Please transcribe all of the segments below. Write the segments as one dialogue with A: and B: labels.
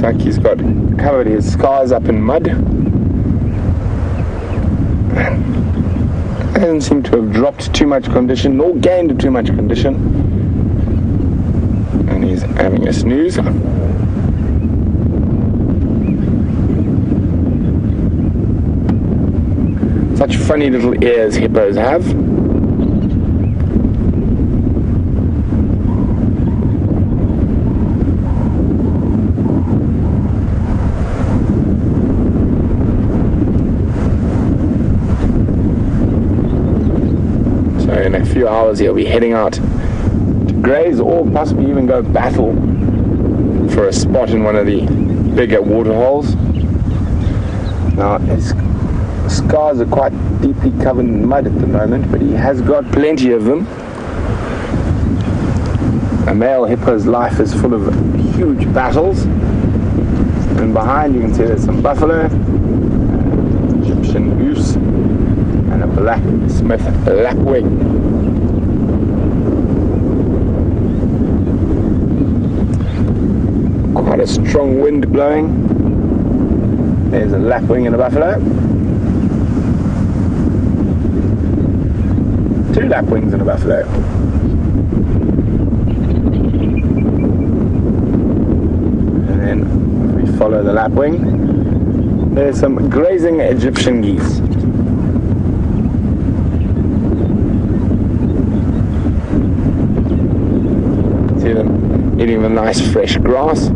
A: like he's got covered his scars up in mud. Doesn't seem to have dropped too much condition nor gained too much condition. And he's having a snooze. Such funny little ears hippos have. So in a few hours he'll be heading out to graze or possibly even go battle for a spot in one of the bigger water holes. Now his scars are quite deeply covered in mud at the moment, but he has got plenty of them. A male hippo's life is full of huge battles. And behind you can see there's some buffalo, Egyptian goose, and a blacksmith lapwing. Quite a strong wind blowing. There's a lapwing and a buffalo. Two lapwings and a buffalo. And then if we follow the lapwing, there's some grazing Egyptian geese. See them eating the nice fresh grass.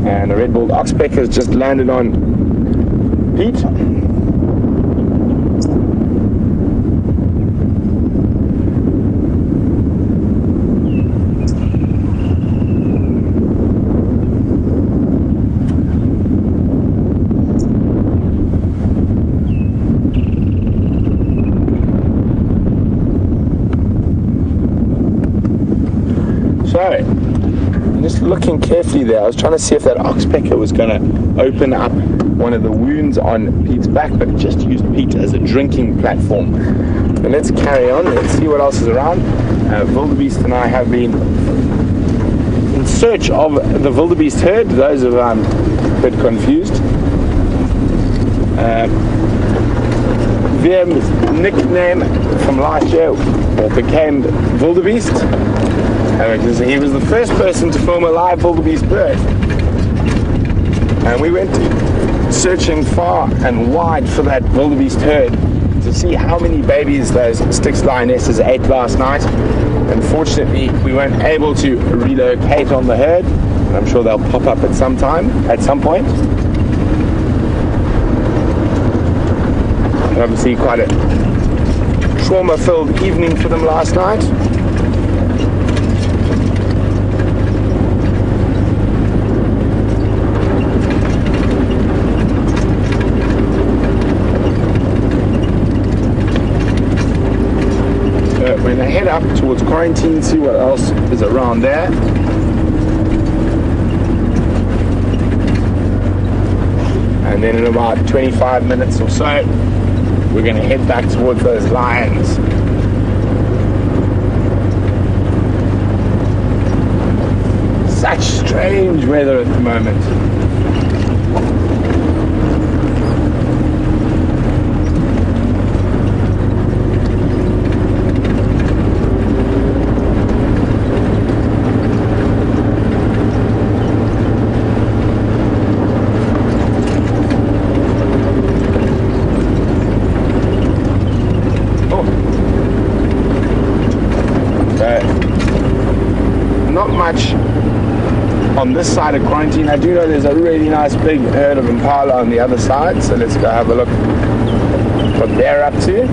A: And a red-billed oxpecker has just landed on Pete. So, just looking carefully there, I was trying to see if that oxpecker was going to open up one of the wounds on Pete's back, but it just used Pete as a drinking platform. And let's carry on, let's see what else is around. Wildebeest and I have been in search of the wildebeest herd. Those of I'm a bit confused. Wiem's nickname from last year became wildebeest. He was the first person to film a live wildebeest bird. And we went searching far and wide for that wildebeest herd to see how many babies those Styx lionesses ate last night. Unfortunately, we weren't able to relocate on the herd. I'm sure they'll pop up at some point. And obviously quite a trauma-filled evening for them last night. We're going to head up towards Quarantine, see what else is around there. And then in about 25 minutes or so, we're going to head back towards those lions. Such strange weather at the moment. Not much on this side of Quarantine. I do know there's a really nice big herd of impala on the other side, so let's go have a look what they're up to.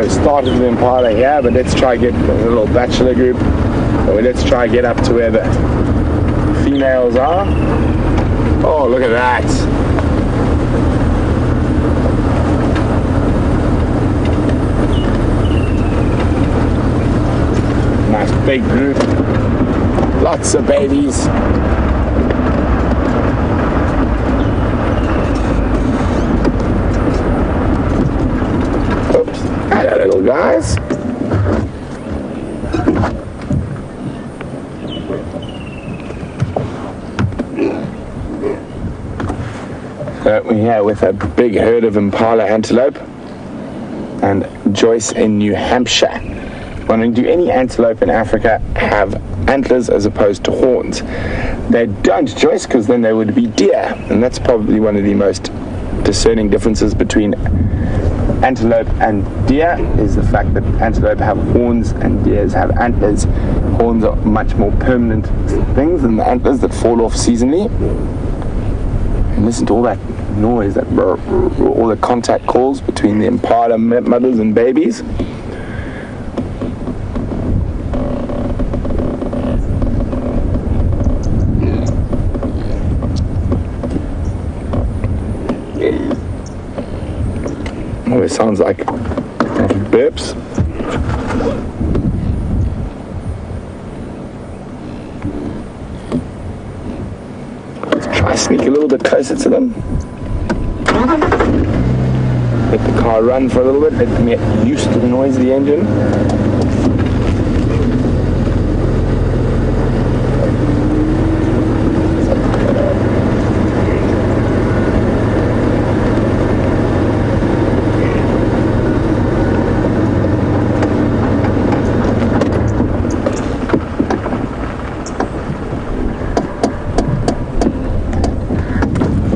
A: We started with impala here, but let's try get a little bachelor group. So let's try get up to where the females are. Oh, look at that. Nice big group. lots of babies. Oops, hello little guys. So we're here with a big herd of impala antelope, and Joyce in New Hampshire. Wondering, do any antelope in Africa have antlers as opposed to horns? They don't, Joyce, because then they would be deer, and that's probably one of the most discerning differences between antelope and deer, is the fact that antelope have horns and deers have antlers. Horns are much more permanent things than the antlers that fall off seasonally. And listen to all that noise, that all the contact calls between the impala mothers and babies. Oh, it sounds like burps. Let's try sneak a little bit closer to them. Let the car run for a little bit, let them get used to the noise of the engine.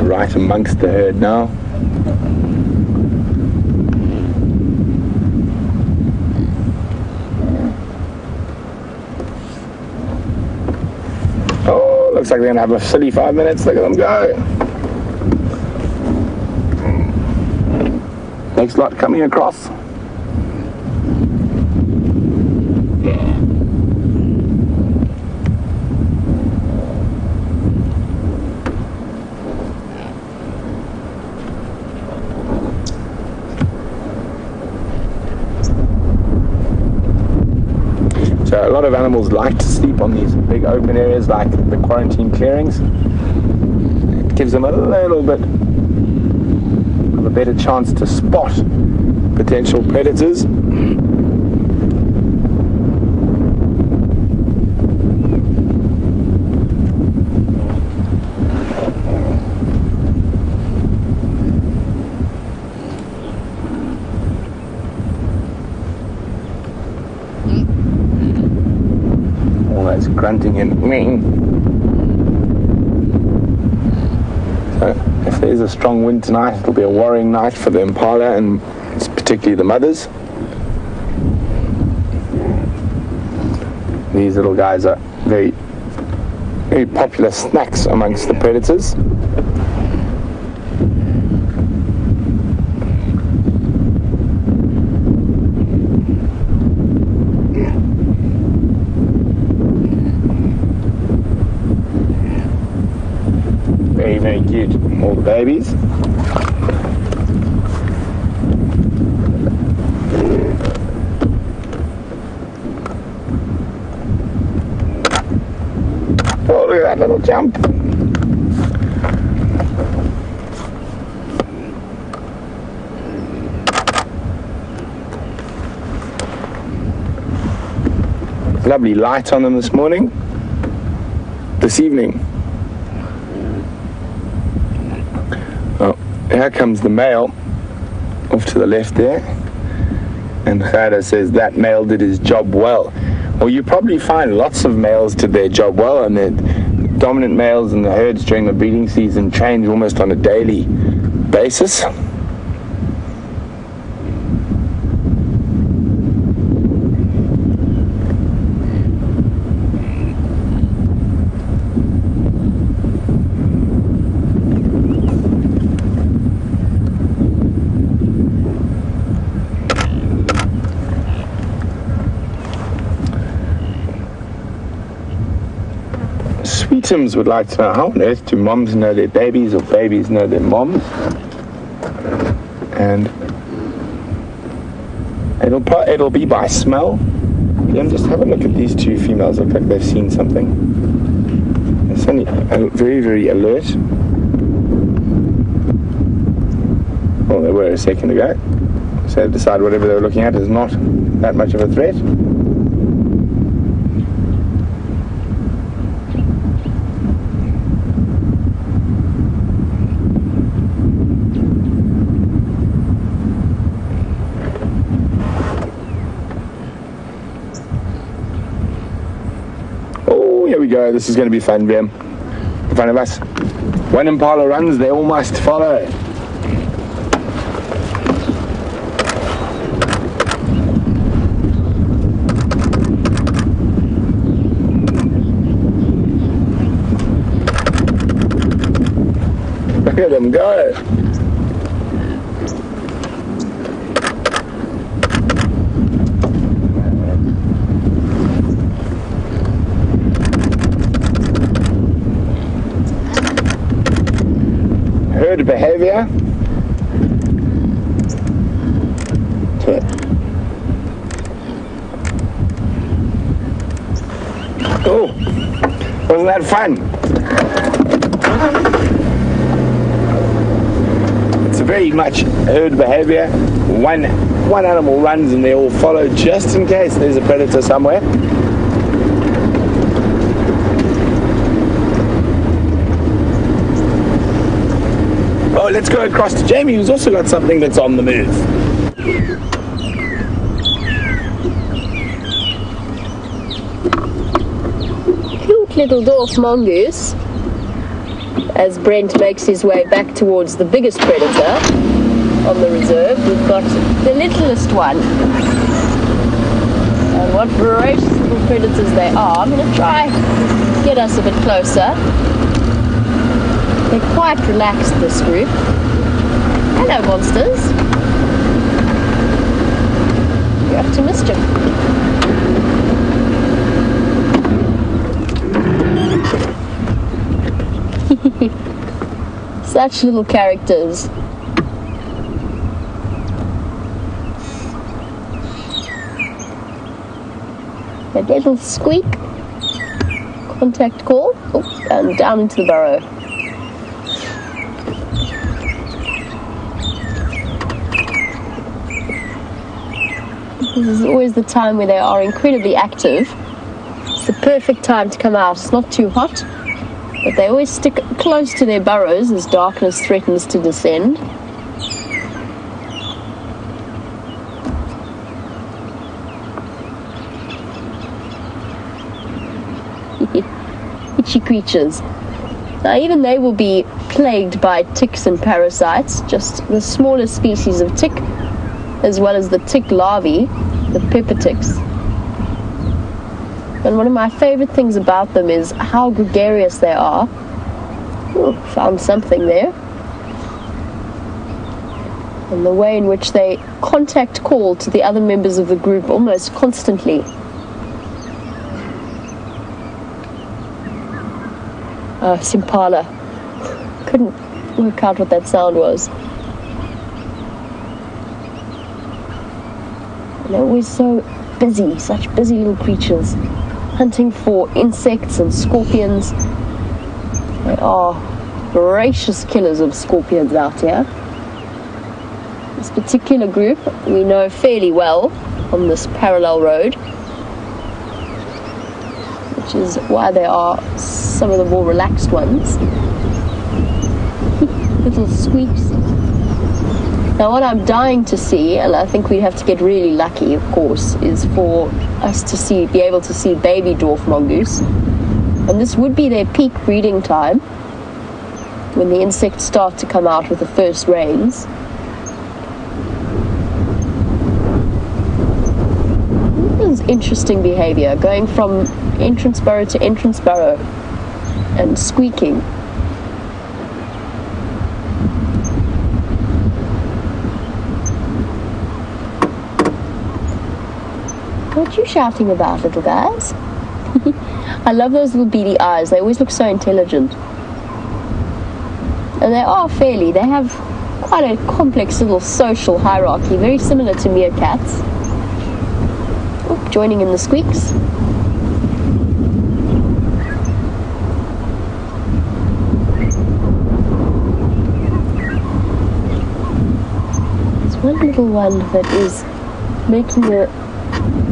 A: Right amongst the herd now. Oh, looks like they're gonna have a silly 5 minutes. Look at them go. Next lot coming across. So a lot of animals like to sleep on these big open areas like the quarantine clearings. It gives them a little bit of a better chance to spot potential predators. Grunting and meeing. So if there's a strong wind tonight, it'll be a worrying night for the impala, and particularly the mothers. These little guys are very, very popular snacks amongst the predators. Very cute, all the babies. Oh, look at that little jump. Lovely light on them this evening. Here comes the male off to the left there, and Gerda says that male did his job well. Well, you probably find lots of males did their job well, and the dominant males in the herds during the breeding season change almost on a daily basis. Sweetums would like to know, how on earth do moms know their babies or babies know their moms? And it'll be by smell. Yeah, just have a look at these two females. Look like they've seen something. They're suddenly very, very alert. Well, they were a second ago. So they've decided whatever they were looking at is not that much of a threat. Here we go, this is going to be fun, Vim. In front of us. When impala runs, they all must follow. Look at them go. Herd behavior. Oh, wasn't that fun? It's very much herd behavior. One animal runs and they all follow just in case there's a predator somewhere. Oh, let's go across to Jamie, who's also got something that's on the move.
B: Cute little dwarf mongoose. As Brent makes his way back towards the biggest predator on the reserve, we've got the littlest one. And what voracious little predators they are. I'm going to try get us a bit closer. They're quite relaxed, this group. Hello, monsters. You're up to mischief. Such little characters. A little squeak. Contact call. Oh, and down into the burrow. This is always the time where they are incredibly active. It's the perfect time to come out. It's not too hot, but they always stick close to their burrows as darkness threatens to descend. Itchy creatures. Now even they will be plagued by ticks and parasites, just the smallest species of tick, as well as the tick larvae, the pepper ticks. And one of my favorite things about them is how gregarious they are. Ooh, found something there. And the way in which they contact call to the other members of the group almost constantly. Impala. Couldn't work out what that sound was. They're always so busy, such busy little creatures, hunting for insects and scorpions. They are voracious killers of scorpions out here. This particular group we know fairly well on this parallel road, which is why they are some of the more relaxed ones. Little squeaks. Now what I'm dying to see, and I think we have to get really lucky, of course, is for us to be able to see baby dwarf mongoose. And this would be their peak breeding time, when the insects start to come out with the first rains. This is interesting behavior, going from entrance burrow to entrance burrow and squeaking. What are you shouting about, little guys? I love those little beady eyes. They always look so intelligent. And they have quite a complex little social hierarchy, very similar to meerkats. Oop. joining in the squeaks. There's one little one that is making a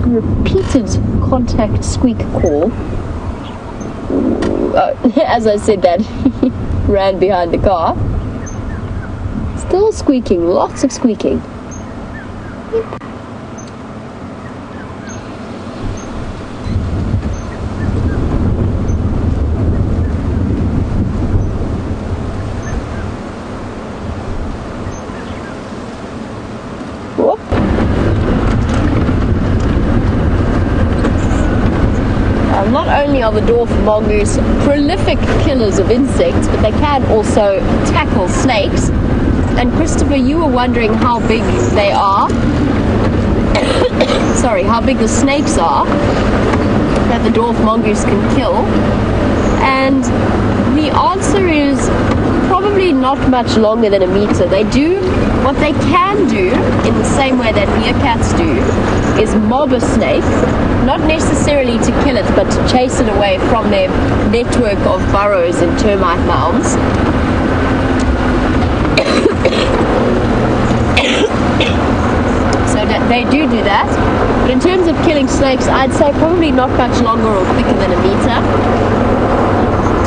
B: repeated contact squeak call. As I said that, he ran behind the car. Still squeaking, lots of squeaking. Not only are the dwarf mongoose prolific killers of insects, but they can also tackle snakes. And Christopher, you were wondering how big they are. Sorry, how big the snakes are that the dwarf mongoose can kill. And the answer is probably not much longer than a meter. What they can do, in the same way that meerkats do, is mob a snake, not necessarily to kill it, but to chase it away from their network of burrows and termite mounds. So they do that. But in terms of killing snakes, I'd say probably not much longer or quicker than a meter.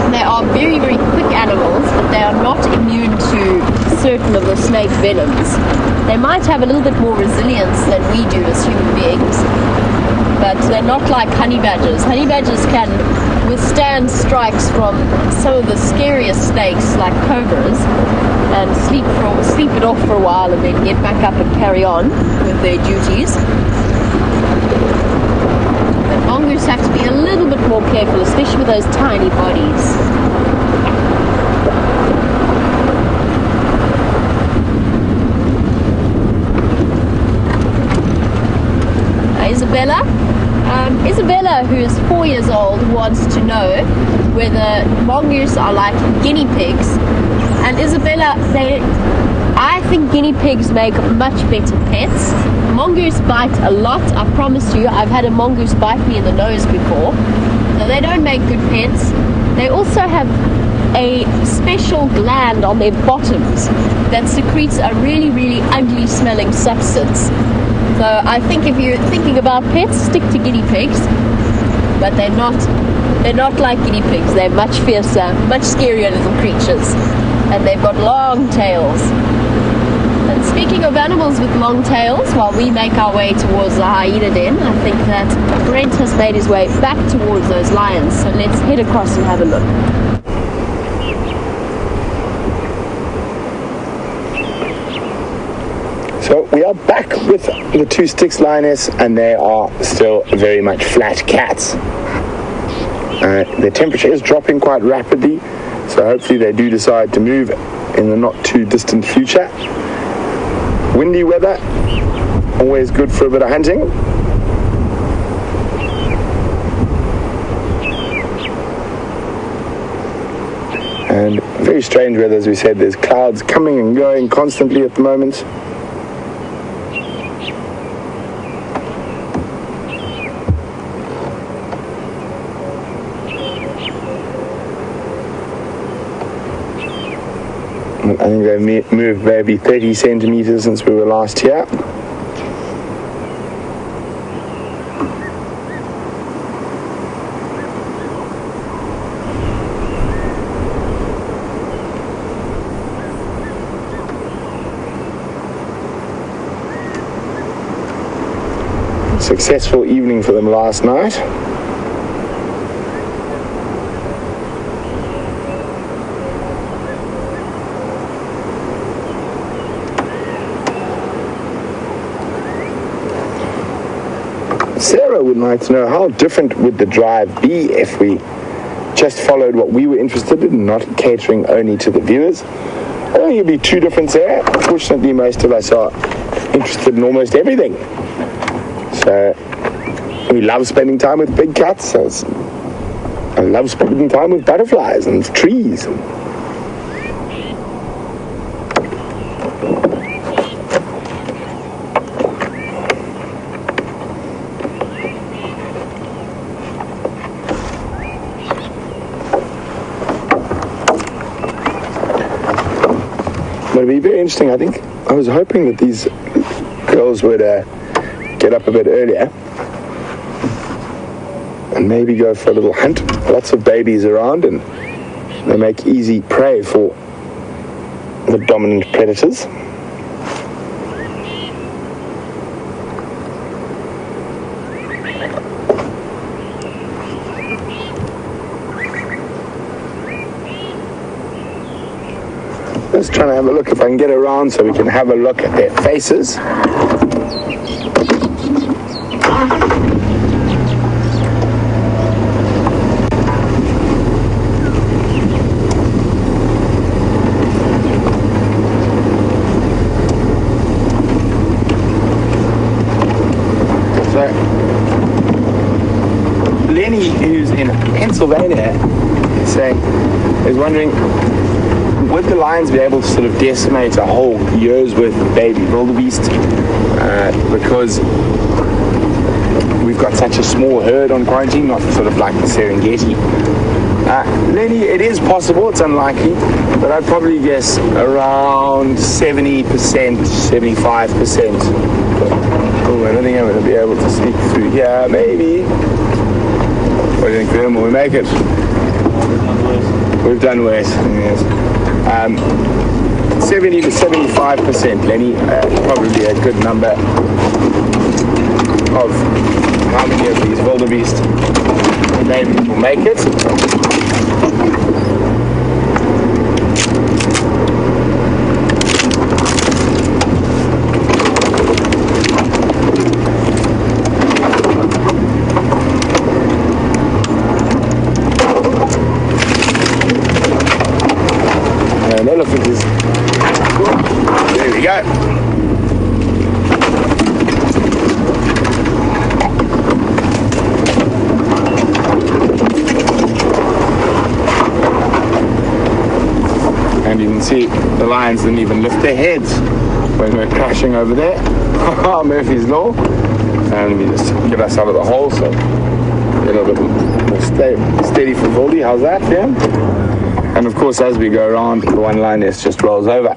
B: They are very, very quick animals, but they are not immune to certain of the snake venoms. They might have a little bit more resilience than we do as human beings, but they're not like honey badgers. Honey badgers can withstand strikes from some of the scariest snakes, like cobras, and sleep it off for a while and then get back up and carry on with their duties. Mongoose have to be a little bit more careful, especially with those tiny bodies. Isabella, who is 4 years old, wants to know whether mongoose are like guinea pigs. And Isabella, I think guinea pigs make much better pets. Mongoose bite a lot, I promise you. I've had a mongoose bite me in the nose before. So they don't make good pets. They also have a special gland on their bottoms that secretes a really, really ugly smelling substance. So I think if you're thinking about pets, stick to guinea pigs. But they're not like guinea pigs. They're much fiercer, much scarier little creatures. And they've got long tails. And speaking of animals with long tails, while we make our way towards the hyena den, I think that Brent has made his way back towards those lions. So let's head across and have a look.
A: So we are back with the two Styx lioness, and they are still very much flat cats. The temperature is dropping quite rapidly, so hopefully they do decide to move in the not too distant future. Windy weather, always good for a bit of hunting. And very strange weather, as we said. There's clouds coming and going constantly at the moment. I think they've moved maybe 30 centimeters since we were last here. Successful evening for them last night. Sarah would like to know, how different would the drive be if we just followed what we were interested in, not catering only to the viewers? I don't think it'd be too different there. Fortunately, most of us are interested in almost everything. So we love spending time with big cats. I love spending time with butterflies and trees. very interesting. I think I was hoping that these girls would get up a bit earlier and maybe go for a little hunt. Lots of babies around, and they make easy prey for the dominant predators. Just trying to have a look if I can get around so we can have a look at their faces. So, Lenny, who's in Pennsylvania, is wondering, would the lions be able to sort of decimate a whole year's worth of baby wildebeest because we've got such a small herd on quarantine, not sort of like the Serengeti? Lenny, it is possible, it's unlikely, but I'd probably guess around 70%, 75%. Oh, I don't think I'm going to be able to sneak through here, maybe. What do you think, Graham? Will we make it? We've done worse, yes. 70 to 75%, Lenny, probably a good number of how many of these wildebeest babies will make it. An elephant is... There we go. And you can see the lions didn't even lift their heads when we're crashing over there. Murphy's Law. And we just get us out of the hole, so get a little bit more steady for Voldy. How's that, yeah? And of course, as we go around, the one lioness just rolls over.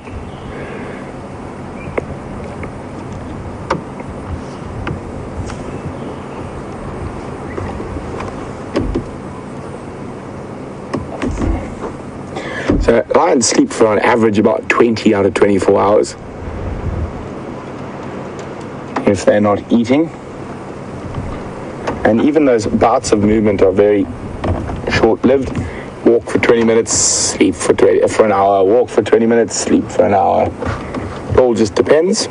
A: So lions sleep for on average about 20 out of 24 hours if they're not eating. And even those bouts of movement are very short-lived. Walk for 20 minutes, sleep for an hour, walk for 20 minutes, sleep for an hour. It all just depends.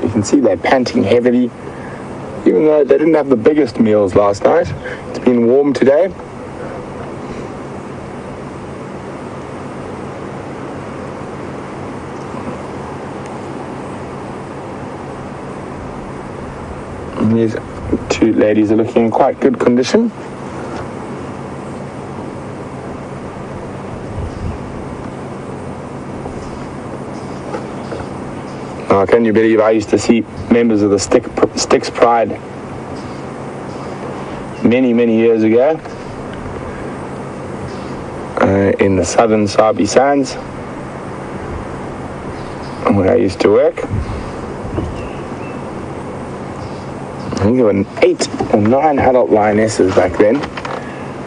A: You can see they're panting heavily, even though they didn't have the biggest meals last night. It's been warm today. And these two ladies are looking in quite good condition. Now, can you believe I used to see members of the Styx Pride many, many years ago in the southern Sabi Sands where I used to work. I think there were 8 or 9 adult lionesses back then.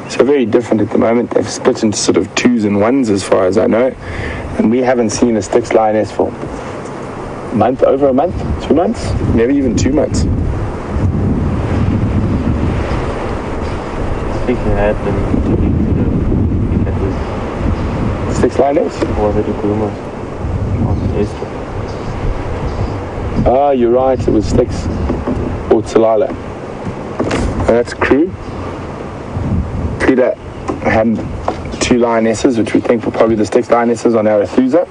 A: So very different at the moment. They've split into sort of 2s and 1s as far as I know. And we haven't seen a Styx lioness for month, over a month, 2 months, maybe even 2 months.
C: I think we had them 2 weeks ago. That was
A: Styx lioness?
C: Was it a Djuma on Easter?
A: Ah, you're right, it was Styx or Tsalala. And that's Crew. Crew that had 2 lionesses, which we think were probably the Styx lionesses on Arathusa.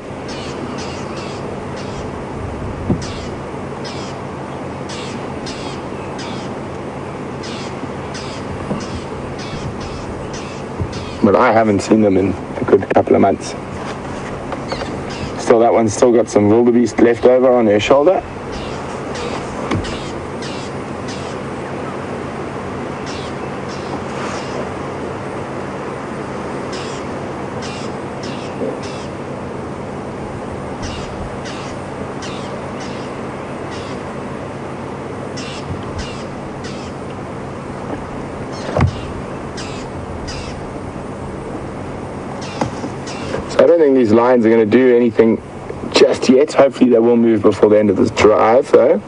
A: but I haven't seen them in a good couple of months. Still, that one's still got some wildebeest left over on her shoulder. I don't think these lions are going to do anything just yet. Hopefully they will move before the end of this drive, though.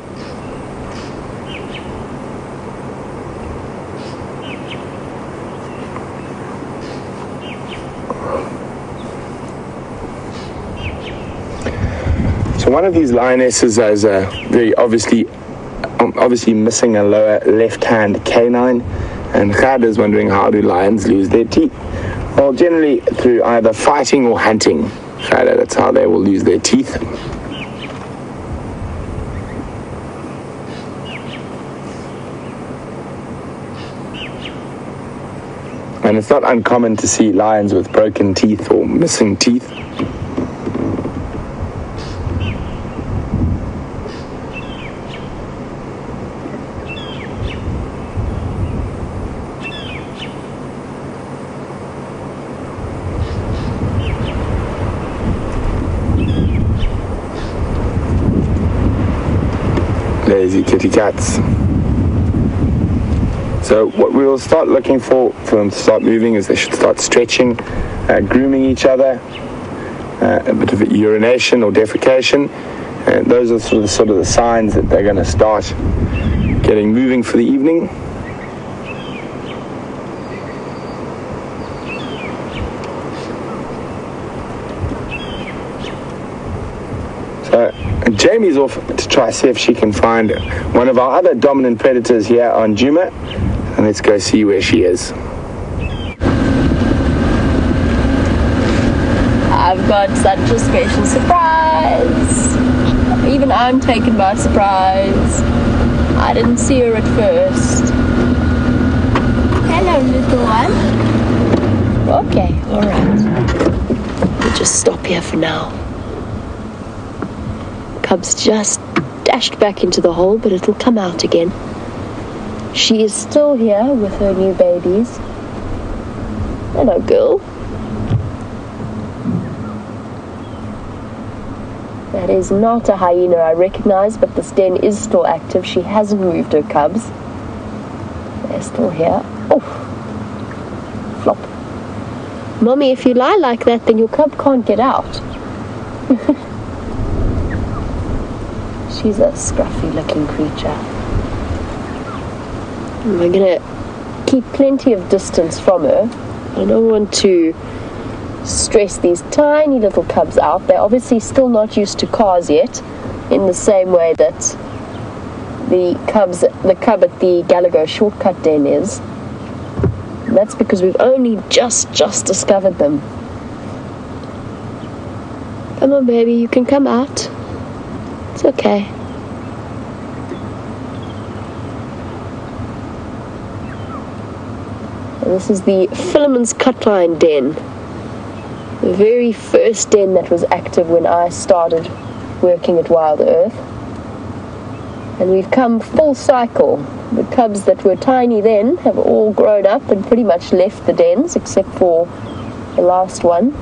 A: So one of these lionesses is very obviously missing a lower left-hand canine, and Gad is wondering, how do lions lose their teeth? Well, generally through either fighting or hunting. That's how they will lose their teeth. And it's not uncommon to see lions with broken teeth or missing teeth. Lazy kitty cats. So what we will start looking for them to start moving is they should start stretching, grooming each other, a bit of urination or defecation. Those are sort of the signs that they're going to start getting moving for the evening. So Jamie's off to try see if she can find one of our other dominant predators here on Djuma, and let's go see where she is.
B: I've got such a special surprise. Even I'm taken by surprise. I didn't see her at first.
D: Hello, little one.
B: Okay, alright. We'll just stop here for now. Cub's just dashed back into the hole, but it'll come out again. She is still here with her new babies. Hello, girl. That is not a hyena I recognize, but this den is still active. She hasn't moved her cubs. They're still here. Oh, flop. Mommy, if you lie like that, then your cub can't get out. She's a scruffy looking creature. We're going to keep plenty of distance from her. I don't want to stress these tiny little cubs out. They're obviously still not used to cars yet, in the same way that the cub at the Gallagher shortcut den is. And that's because we've only just discovered them. Come on, baby, you can come out. It's okay. And this is the Philemon's Cutline Den. The very first den that was active when I started working at Wild Earth. And we've come full cycle. The cubs that were tiny then have all grown up and pretty much left the dens, except for the last one.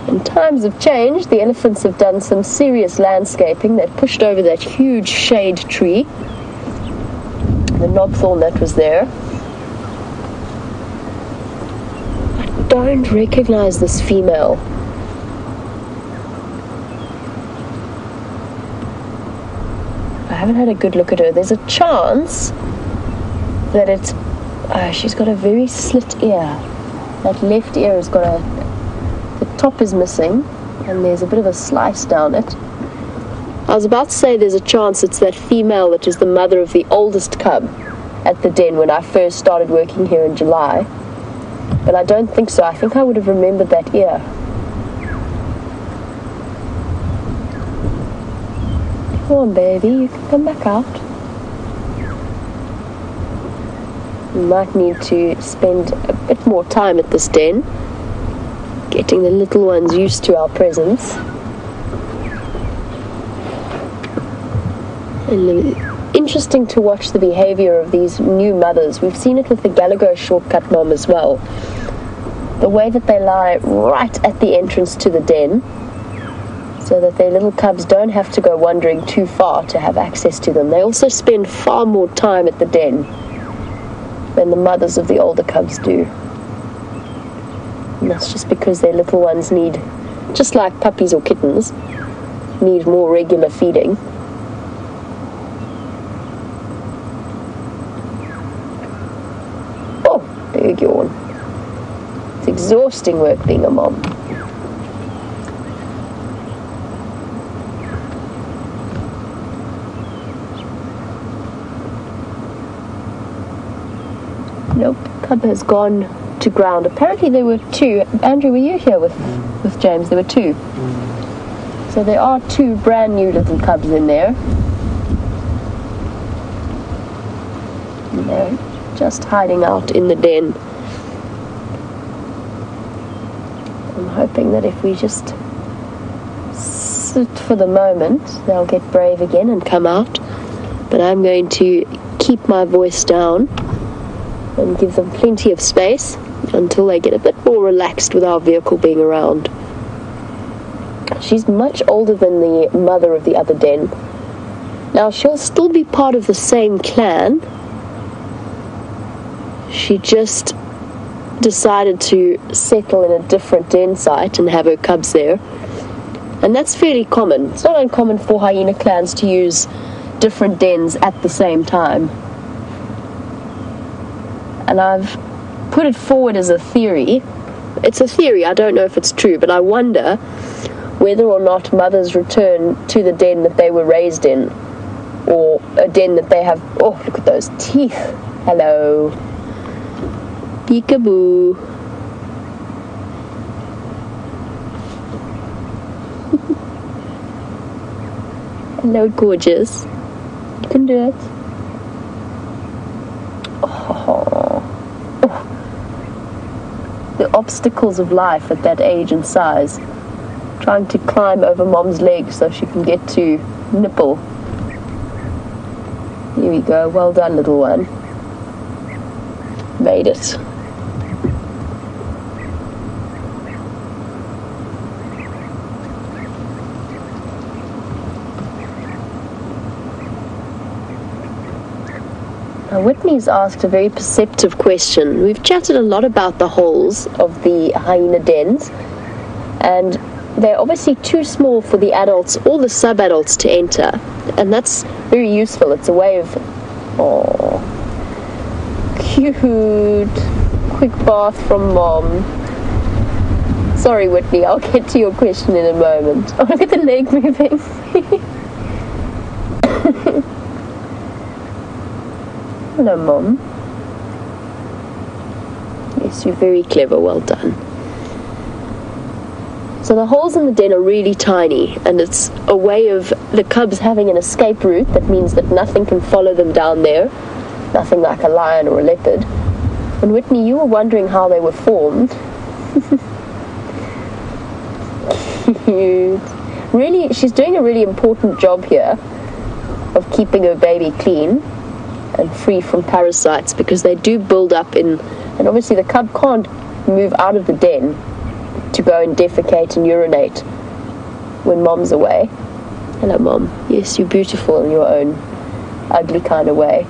B: And times have changed. The elephants have done some serious landscaping. They've pushed over that huge shade tree, the knobthorn that was there. I don't recognize this female. I haven't had a good look at her. There's a chance that it's... she's got a very slit ear. That left ear has got a... The top is missing, and there's a bit of a slice down it. I was about to say there's a chance it's that female that is the mother of the oldest cub at the den when I first started working here in July. But I don't think so. I think I would have remembered that ear. Come on, baby, you can come back out. We might need to spend a bit more time at this den, getting the little ones used to our presence. And interesting to watch the behavior of these new mothers. We've seen it with the Gallagher shortcut mom as well. The way that they lie right at the entrance to the den, so that their little cubs don't have to go wandering too far to have access to them. They also spend far more time at the den than the mothers of the older cubs do. And that's just because their little ones need, just like puppies or kittens, need more regular feeding. Oh, big yawn. It's exhausting work being a mom. Nope, cub has gone to ground. Apparently there were two. Andrew, were you here with James? There were two. So there are two brand new little cubs in there. And they're just hiding out in the den. I'm hoping that if we just sit for the moment, they'll get brave again and come out. But I'm going to keep my voice down and give them plenty of space until they get a bit more relaxed with our vehicle being around. She's much older than the mother of the other den. Now, she'll still be part of the same clan. She just decided to settle in a different den site and have her cubs there. And that's fairly common. It's not uncommon for hyena clans to use different dens at the same time. And I've put it forward as a theory. It's a theory, I don't know if it's true, but I wonder whether or not mothers return to the den that they were raised in, or a den that they have. Oh, look at those teeth. Hello. Peekaboo. Hello, gorgeous. You can do it. The obstacles of life at that age and size. Trying to climb over mom's legs so she can get to nipple. Here we go. Well done, little one. Made it. Now, Whitney's asked a very perceptive question. We've chatted a lot about the holes of the hyena dens, and they're obviously too small for the adults or the sub-adults to enter, and that's very useful. It's a way of, oh, cute, quick bath from mom. Sorry, Whitney, I'll get to your question in a moment. Oh, look at the leg moving. Hello, Mom. Yes, you're very clever. Well done. So the holes in the den are really tiny, and it's a way of the cubs having an escape route. That means that nothing can follow them down there. Nothing like a lion or a leopard. And Whitney, you were wondering how they were formed. Cute. Really, she's doing a really important job here of keeping her baby clean and free from parasites, because they do build up in, and obviously the cub can't move out of the den to go and defecate and urinate when mom's away. Hello, Mom. Yes, you're beautiful in your own ugly kind of way.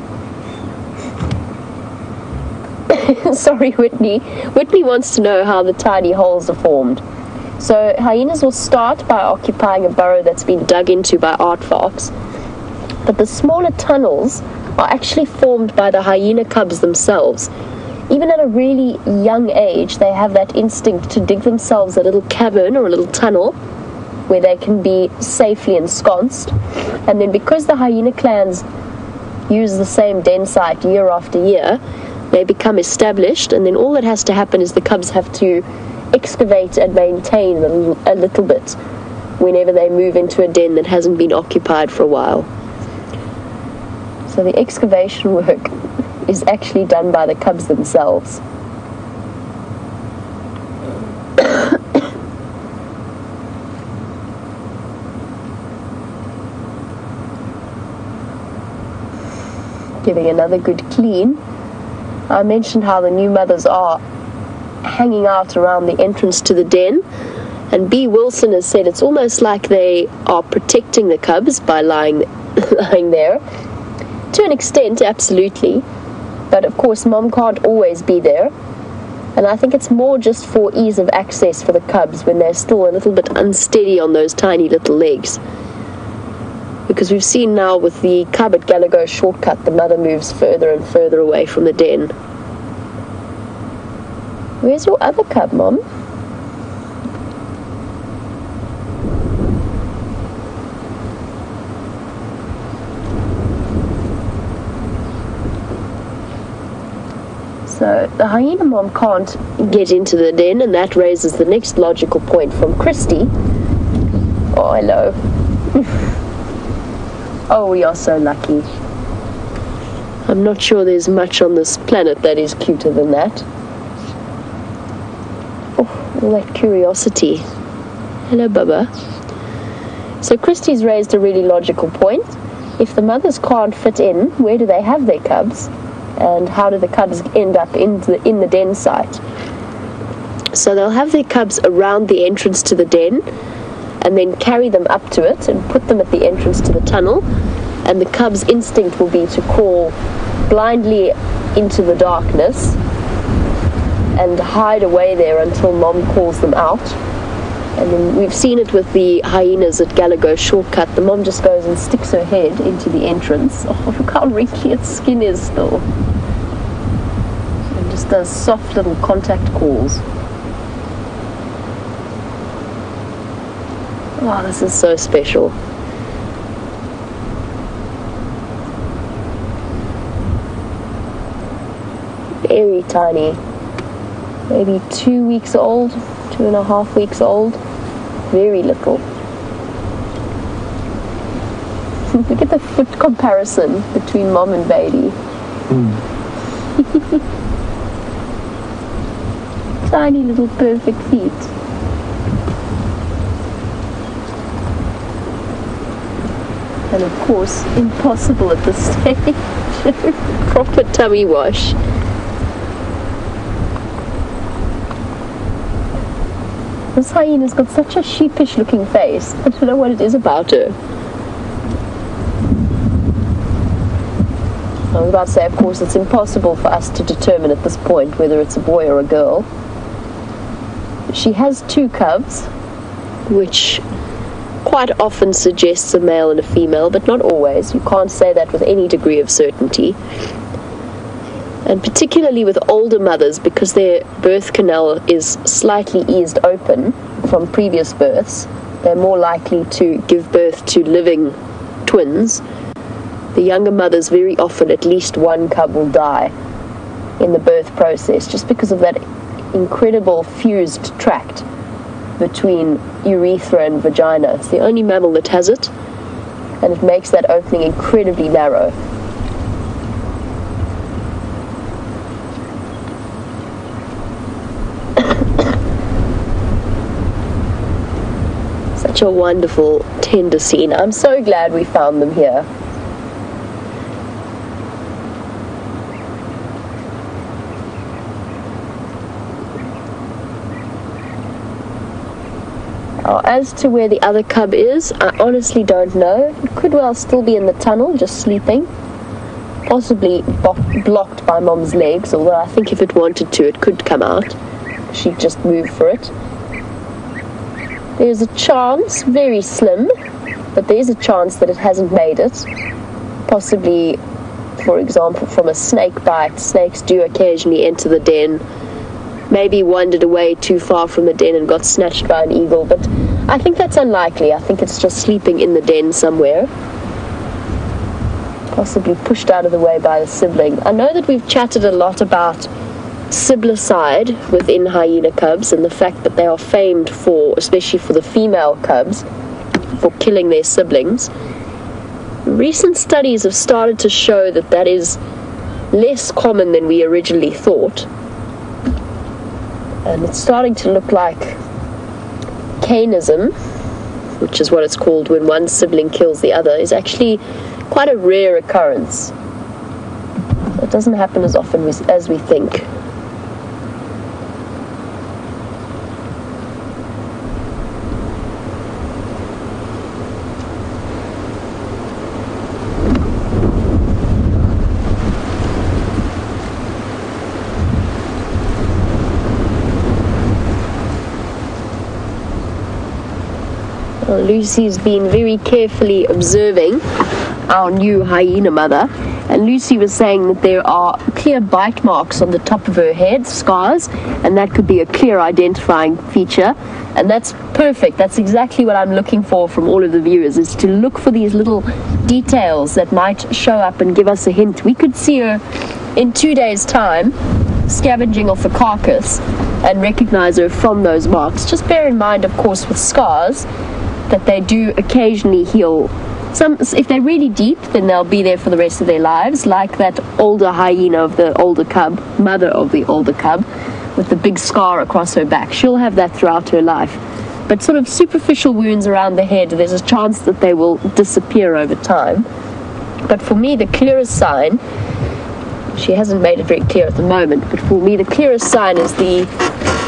B: Sorry, Whitney. Whitney wants to know how the tiny holes are formed. So hyenas will start by occupying a burrow that's been dug into by aardvarks, but the smaller tunnels are actually formed by the hyena cubs themselves. Even at a really young age, they have that instinct to dig themselves a little cavern or a little tunnel where they can be safely ensconced. And then because the hyena clans use the same den site year after year, they become established, and then all that has to happen is the cubs have to excavate and maintain a little bit whenever they move into a den that hasn't been occupied for a while. So the excavation work is actually done by the cubs themselves. Giving another good clean. I mentioned how the new mothers are hanging out around the entrance to the den, and B. Wilson has said it's almost like they are protecting the cubs by lying there. To an extent, absolutely, but of course Mom can't always be there, and I think it's more just for ease of access for the cubs when they're still a little bit unsteady on those tiny little legs. Because we've seen now with the cub at Gallagher Shortcut, the mother moves further and further away from the den. Where's your other cub, Mom? So the hyena mom can't get into the den, and that raises the next logical point from Christy. Oh, hello. Oh, we are so lucky. I'm not sure there's much on this planet that is cuter than that. Oh, all that curiosity. Hello, Bubba. So Christy's raised a really logical point. If the mothers can't fit in, where do they have their cubs? And how do the cubs end up in the den site? So they'll have their cubs around the entrance to the den, and then carry them up to it and put them at the entrance to the tunnel, and the cub's instinct will be to crawl blindly into the darkness and hide away there until Mom calls them out. And then we've seen it with the hyenas at Gallagher Shortcut. The mom just goes and sticks her head into the entrance. Oh, look how wrinkly its skin is still. And just does soft little contact calls. Oh, this is so special. Very tiny. Maybe 2 weeks old, 2.5 weeks old. Very little. Look at the foot comparison between mom and baby. Tiny little perfect feet. And of course, impossible at this stage. Proper tummy wash. This hyena's got such a sheepish looking face. I don't know what it is about her. I was about to say, of course, it's impossible for us to determine at this point whether it's a boy or a girl. She has 2 cubs, which quite often suggests a male and a female, but not always. You can't say that with any degree of certainty. And particularly with older mothers, because their birth canal is slightly eased open from previous births, they're more likely to give birth to living twins. The younger mothers, very often at least one cub will die in the birth process, just because of that incredible fused tract between urethra and vagina. It's the only mammal that has it, and it makes that opening incredibly narrow. Such a wonderful, tender scene. I'm so glad we found them here. As to where the other cub is, I honestly don't know. It could well still be in the tunnel, just sleeping. Possibly blocked by Mom's legs, although I think if it wanted to, it could come out. She'd just move for it. There's a chance, very slim, but there's a chance that it hasn't made it. Possibly, for example, from a snake bite. Snakes do occasionally enter the den. Maybe wandered away too far from the den and got snatched by an eagle, but I think that's unlikely. I think it's just sleeping in the den somewhere. Possibly pushed out of the way by the sibling. I know that we've chatted a lot about siblicide within hyena cubs and the fact that they are famed for, especially for the female cubs, for killing their siblings. Recent studies have started to show that that is less common than we originally thought. And it's starting to look like canism, which is what it's called when one sibling kills the other, is actually quite a rare occurrence. It doesn't happen as often as we think. Lucy's been very carefully observing our new hyena mother, and Lucy was saying that there are clear bite marks on the top of her head, scars, and that could be a clear identifying feature, and that's perfect. That's exactly what I'm looking for from all of the viewers, is to look for these little details that might show up and give us a hint. We could see her in 2 days' time scavenging off a carcass and recognize her from those marks. Just bear in mind, of course, with scars, that they do occasionally heal. Some, if they're really deep, then they'll be there for the rest of their lives, like that older hyena of the older cub, mother of the older cub, with the big scar across her back. She'll have that throughout her life. But sort of superficial wounds around the head, there's a chance that they will disappear over time. But for me, the clearest sign, she hasn't made it very clear at the moment, but for me, the clearest sign is the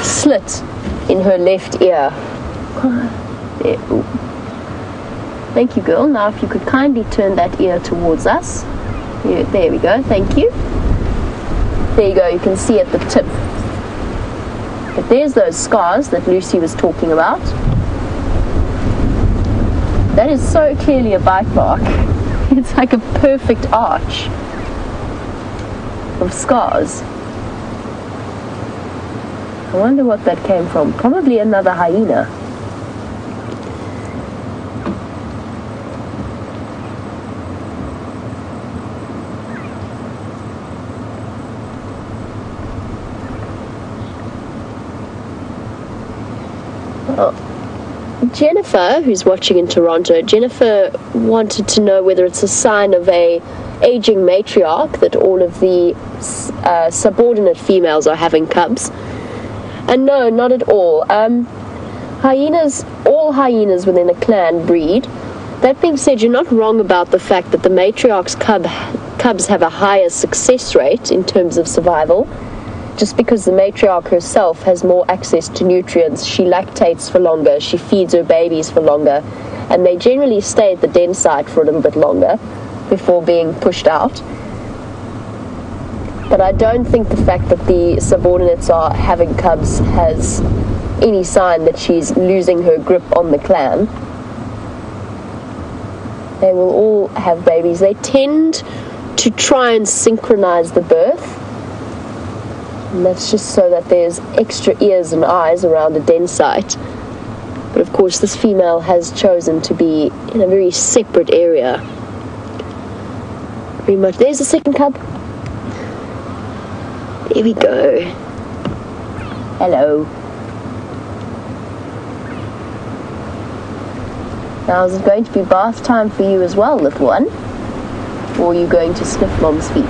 B: slit in her left ear. There. Thank you, girl. Now if you could kindly turn that ear towards us. Yeah, there we go, thank you. There you go, you can see at the tip. But there's those scars that Lucy was talking about. That is so clearly a bite mark. It's like a perfect arch of scars. I wonder what that came from. Probably another hyena. Jennifer, who's watching in Toronto, Jennifer wanted to know whether it's a sign of a aging matriarch that all of the subordinate females are having cubs. And no, not at all. Hyenas, all hyenas within a clan breed. That being said, you're not wrong about the fact that the matriarch's cubs have a higher success rate in terms of survival. Just because the matriarch herself has more access to nutrients, she lactates for longer, she feeds her babies for longer, and they generally stay at the den site for a little bit longer before being pushed out. But I don't think the fact that the subordinates are having cubs has any sign that she's losing her grip on the clan. They will all have babies. They tend to try and synchronize the birth. And that's just so that there's extra ears and eyes around a den site. But of course this female has chosen to be in a very separate area. Very much. There's the second cub. There we go. Hello. Now is it going to be bath time for you as well, little one? Or are you going to sniff Mom's feet?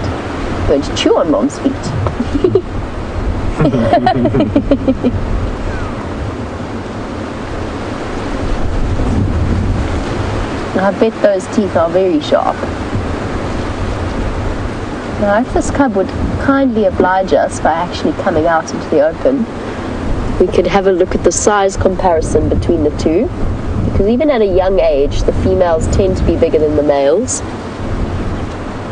B: Going to chew on Mom's feet? I bet those teeth are very sharp. Now if this cub would kindly oblige us by actually coming out into the open, we could have a look at the size comparison between the two, because even at a young age the females tend to be bigger than the males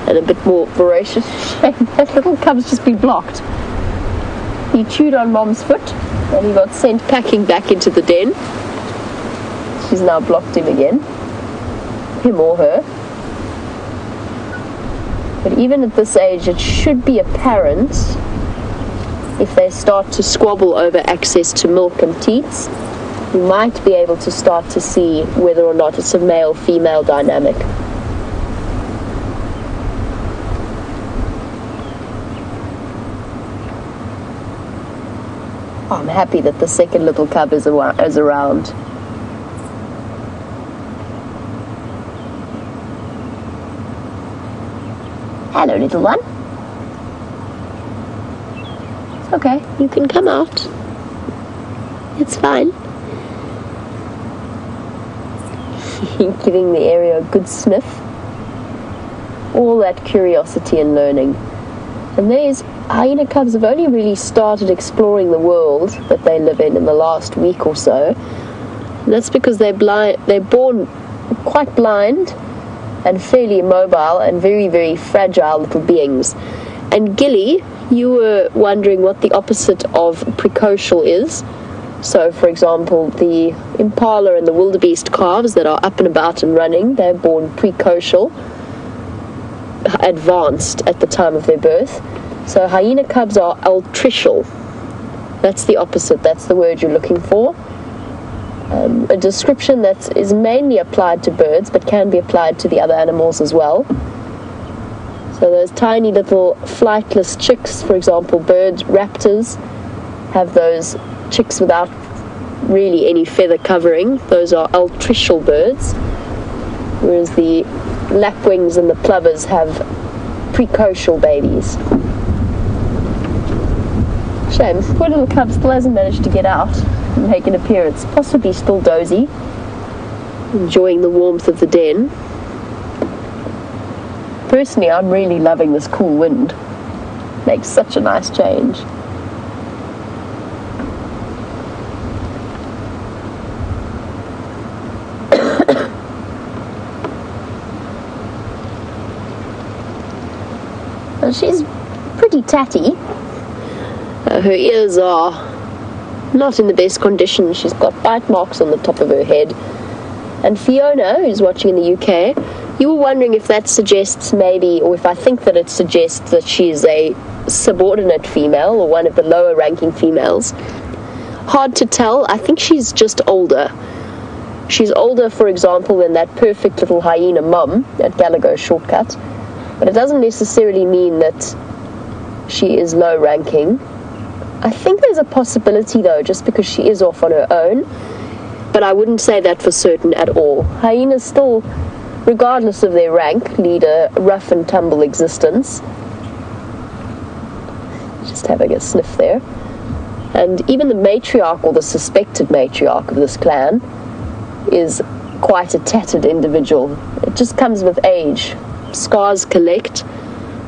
B: and a bit more voracious. Shame that little cub's just been blocked. He chewed on Mom's foot and he got sent packing back into the den. She's now blocked him again. Him or her. But even at this age, it should be apparent if they start to squabble over access to milk and teats. You might be able to start to see whether or not it's a male-female dynamic. I'm happy that the second little cub is around. Hello, little one. Okay, you can come out. It's fine. Giving the area a good sniff. All that curiosity and learning. And these hyena cubs have only really started exploring the world that they live in the last week or so. And that's because they're born quite blind and fairly immobile and very, very fragile little beings. And Gilly, you were wondering what the opposite of precocial is. So, for example, the impala and the wildebeest calves that are up and about and running, they're born precocial, advanced at the time of their birth. So hyena cubs are altricial. That's the opposite. That's the word you're looking for. A description that is mainly applied to birds, but can be applied to the other animals as well. So those tiny little flightless chicks, for example, birds, raptors, have those chicks without really any feather covering. Those are altricial birds, whereas the lapwings and the plovers have precocial babies. Shame, poor little cub still hasn't managed to get out and make an appearance. Possibly still dozy, enjoying the warmth of the den. Personally, I'm really loving this cool wind. Makes such a nice change. Well, she's pretty tatty. Her ears are not in the best condition. She's got bite marks on the top of her head. And Fiona, who's watching in the UK, you were wondering if that suggests maybe, or if I think that it suggests that she's a subordinate female or one of the lower ranking females. Hard to tell. I think she's just older. She's older, for example, than that perfect little hyena mum at Gallagher Shortcut. But it doesn't necessarily mean that she is low ranking. I think there's a possibility, though, just because she is off on her own. But I wouldn't say that for certain at all. Hyenas still, regardless of their rank, lead a rough and tumble existence. Just having a sniff there. And even the matriarch, or the suspected matriarch of this clan, is quite a tattered individual. It just comes with age. Scars collect,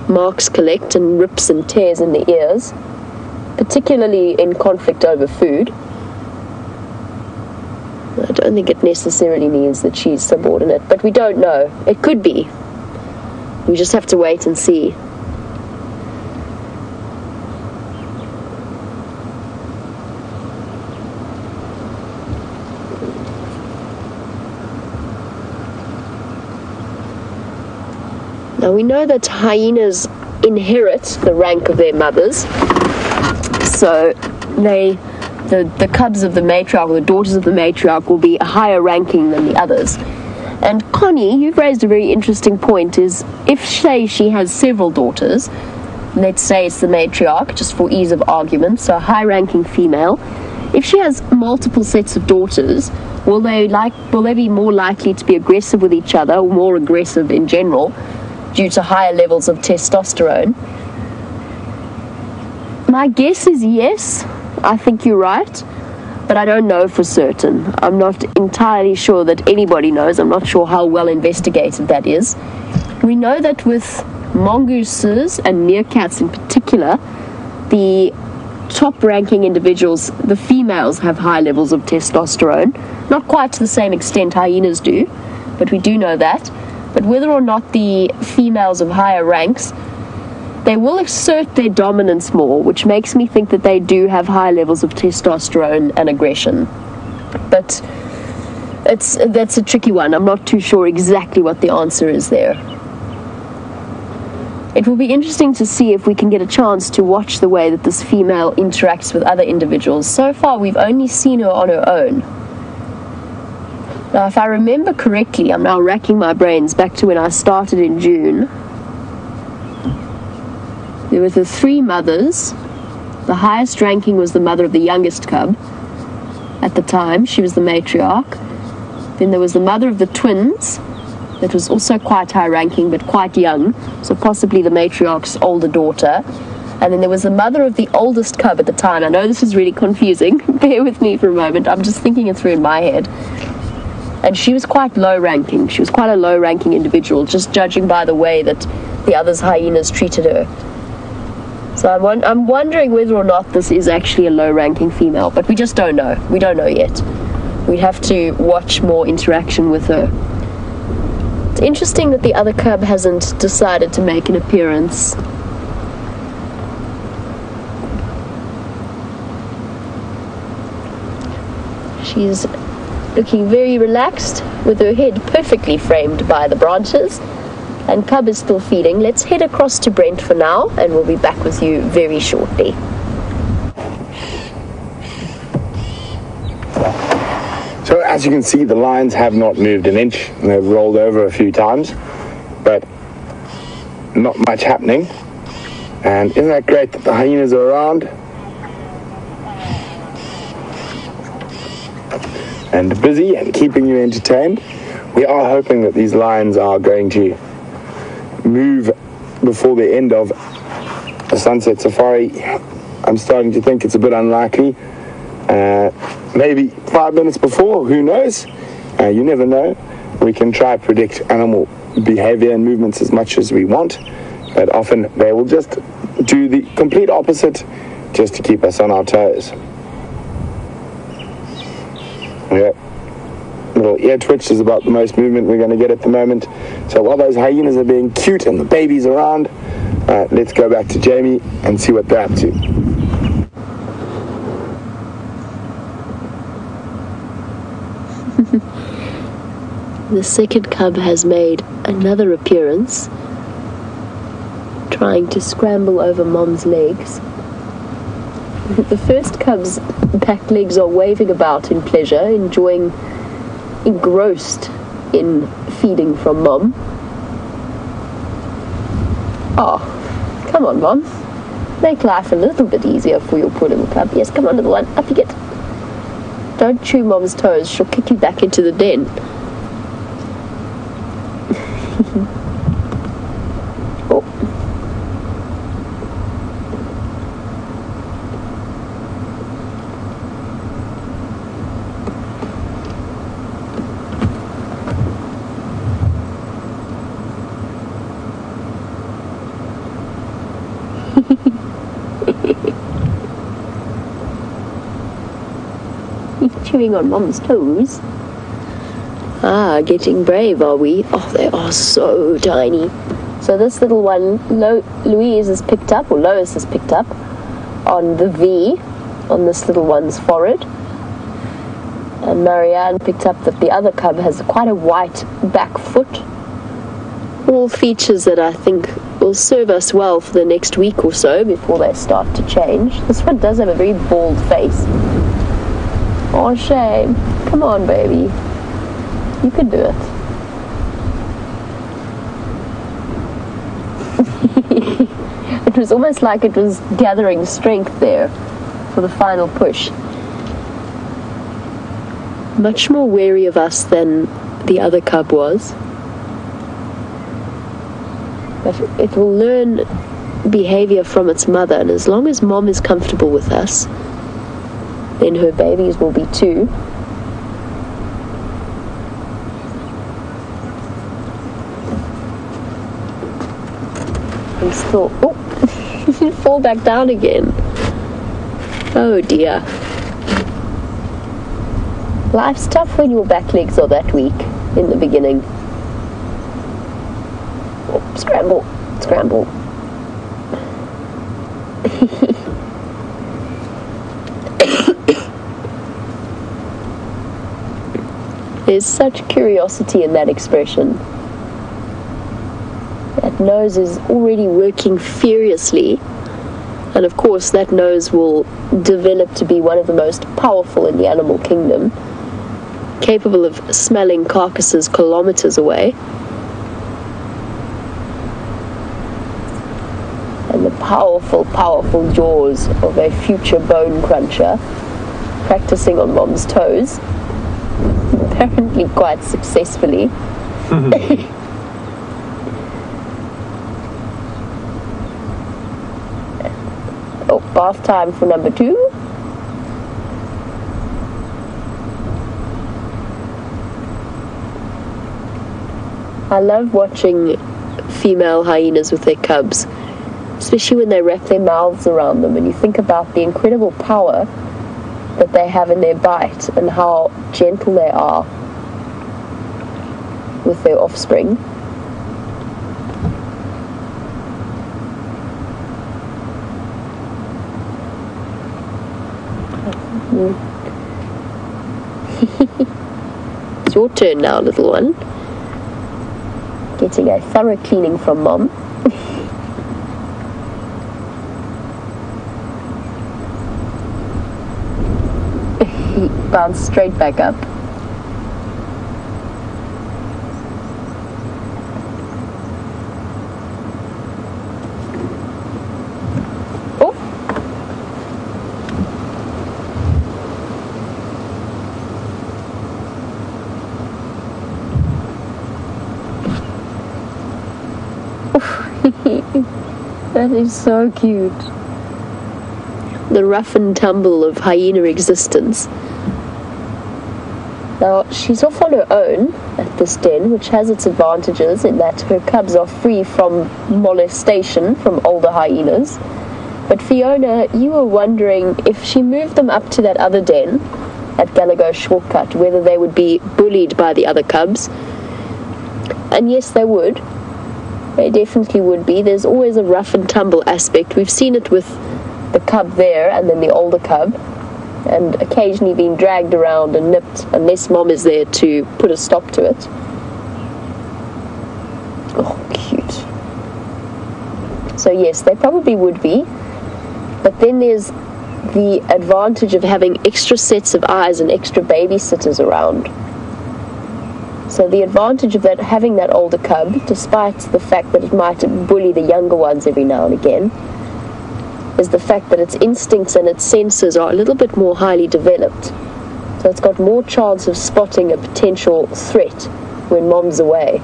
B: marks collect, and rips and tears in the ears, particularly in conflict over food. I don't think it necessarily means that she's subordinate, but we don't know. It could be. We just have to wait and see. Now we know that hyenas inherit the rank of their mothers, so the cubs of the matriarch, or the daughters of the matriarch, will be higher ranking than the others. And Connie, you've raised a very interesting point, is if, say, she has several daughters, let's say it's the matriarch, just for ease of argument, so a high-ranking female, if she has multiple sets of daughters, will they be more likely to be aggressive with each other, or more aggressive in general, due to higher levels of testosterone? My guess is yes. I think you're right, but I don't know for certain. I'm not entirely sure that anybody knows. I'm not sure how well investigated that is. We know that with mongooses and meerkats in particular, the top-ranking individuals, the females, have high levels of testosterone. Not quite to the same extent hyenas do, but we do know that. But whether or not the females of higher ranks, they will exert their dominance more, which makes me think that they do have high levels of testosterone and aggression. But that's a tricky one. I'm not too sure exactly what the answer is there. It will be interesting to see if we can get a chance to watch the way that this female interacts with other individuals. So far, we've only seen her on her own. Now, if I remember correctly, I'm now racking my brains back to when I started in June. There were the three mothers. The highest ranking was the mother of the youngest cub. At the time, she was the matriarch. Then there was the mother of the twins. That was also quite high ranking, but quite young. So possibly the matriarch's older daughter. And then there was the mother of the oldest cub at the time. I know this is really confusing. Bear with me for a moment. I'm just thinking it through in my head. And she was quite low-ranking. She was quite a low-ranking individual, just judging by the way that the other hyenas treated her. So I'm wondering whether or not this is actually a low-ranking female, but we just don't know. We don't know yet. We'd have to watch more interaction with her. It's interesting that the other cub hasn't decided to make an appearance. She's looking very relaxed, with her head perfectly framed by the branches. And cub is still feeding. Let's head across to Brent for now, and we'll be back with you very shortly.
A: So as you can see, the lions have not moved an inch. They've rolled over a few times, but not much happening. And isn't that great that the hyenas are around? And busy and keeping you entertained. We are hoping that these lions are going to move before the end of the sunset safari. I'm starting to think it's a bit unlikely. Maybe 5 minutes before, who knows? You never know. We can try predict animal behavior and movements as much as we want, but often they will just do the complete opposite just to keep us on our toes. Yeah. Little ear twitch is about the most movement we're going to get at the moment. So while those hyenas are being cute and the baby's around, let's go back to Jamie and see what they're up to.
B: The second cub has made another appearance, trying to scramble over Mom's legs. The first cub's back legs are waving about in pleasure, engrossed in feeding from Mom. Oh, come on, Mom. Make life a little bit easier for your poor little cub. Yes, come on, little one. Up you get. Don't chew Mom's toes. She'll kick you back into the den. Oh. Chewing on Mom's toes. Ah, getting brave, are we? Oh, they are so tiny. So this little one, Lois has picked up on the V on this little one's forehead. And Marianne picked up that the other cub has quite a white back foot. All features that I think will serve us well for the next week or so before they start to change. This one does have a very bald face. Oh, shame. Come on, baby. You can do it. It was almost like it was gathering strength there for the final push. Much more wary of us than the other cub was. But it will learn behavior from its mother, and as long as Mom is comfortable with us, then her babies will be too. And still, oh, fall back down again. Oh dear. Life's tough when your back legs are that weak in the beginning. Oh, scramble, scramble. There's such curiosity in that expression. That nose is already working furiously, and of course that nose will develop to be one of the most powerful in the animal kingdom, capable of smelling carcasses kilometers away. And the powerful, powerful jaws of a future bone cruncher practicing on Mom's toes. Apparently quite successfully. bath time for number 2. I love watching female hyenas with their cubs, especially when they wrap their mouths around them, and you think about the incredible power that they have in their bite and how gentle they are with their offspring. It's your turn now, little one. Getting a thorough cleaning from Mom. He bounced straight back up. That is so cute. The rough and tumble of hyena existence. Now, she's off on her own at this den, which has its advantages in that her cubs are free from molestation from older hyenas. But Fiona, you were wondering if she moved them up to that other den at Gallagher Shortcut, whether they would be bullied by the other cubs. And yes, they would. They definitely would be. There's always a rough and tumble aspect. We've seen it with the cub there and then the older cub, and occasionally being dragged around and nipped unless Mom is there to put a stop to it. Oh, cute. So yes, they probably would be. But then there's the advantage of having extra sets of eyes and extra babysitters around. So the advantage of that, having that older cub, despite the fact that it might bully the younger ones every now and again, is the fact that its instincts and its senses are a little bit more highly developed. So it's got more chance of spotting a potential threat when Mom's away.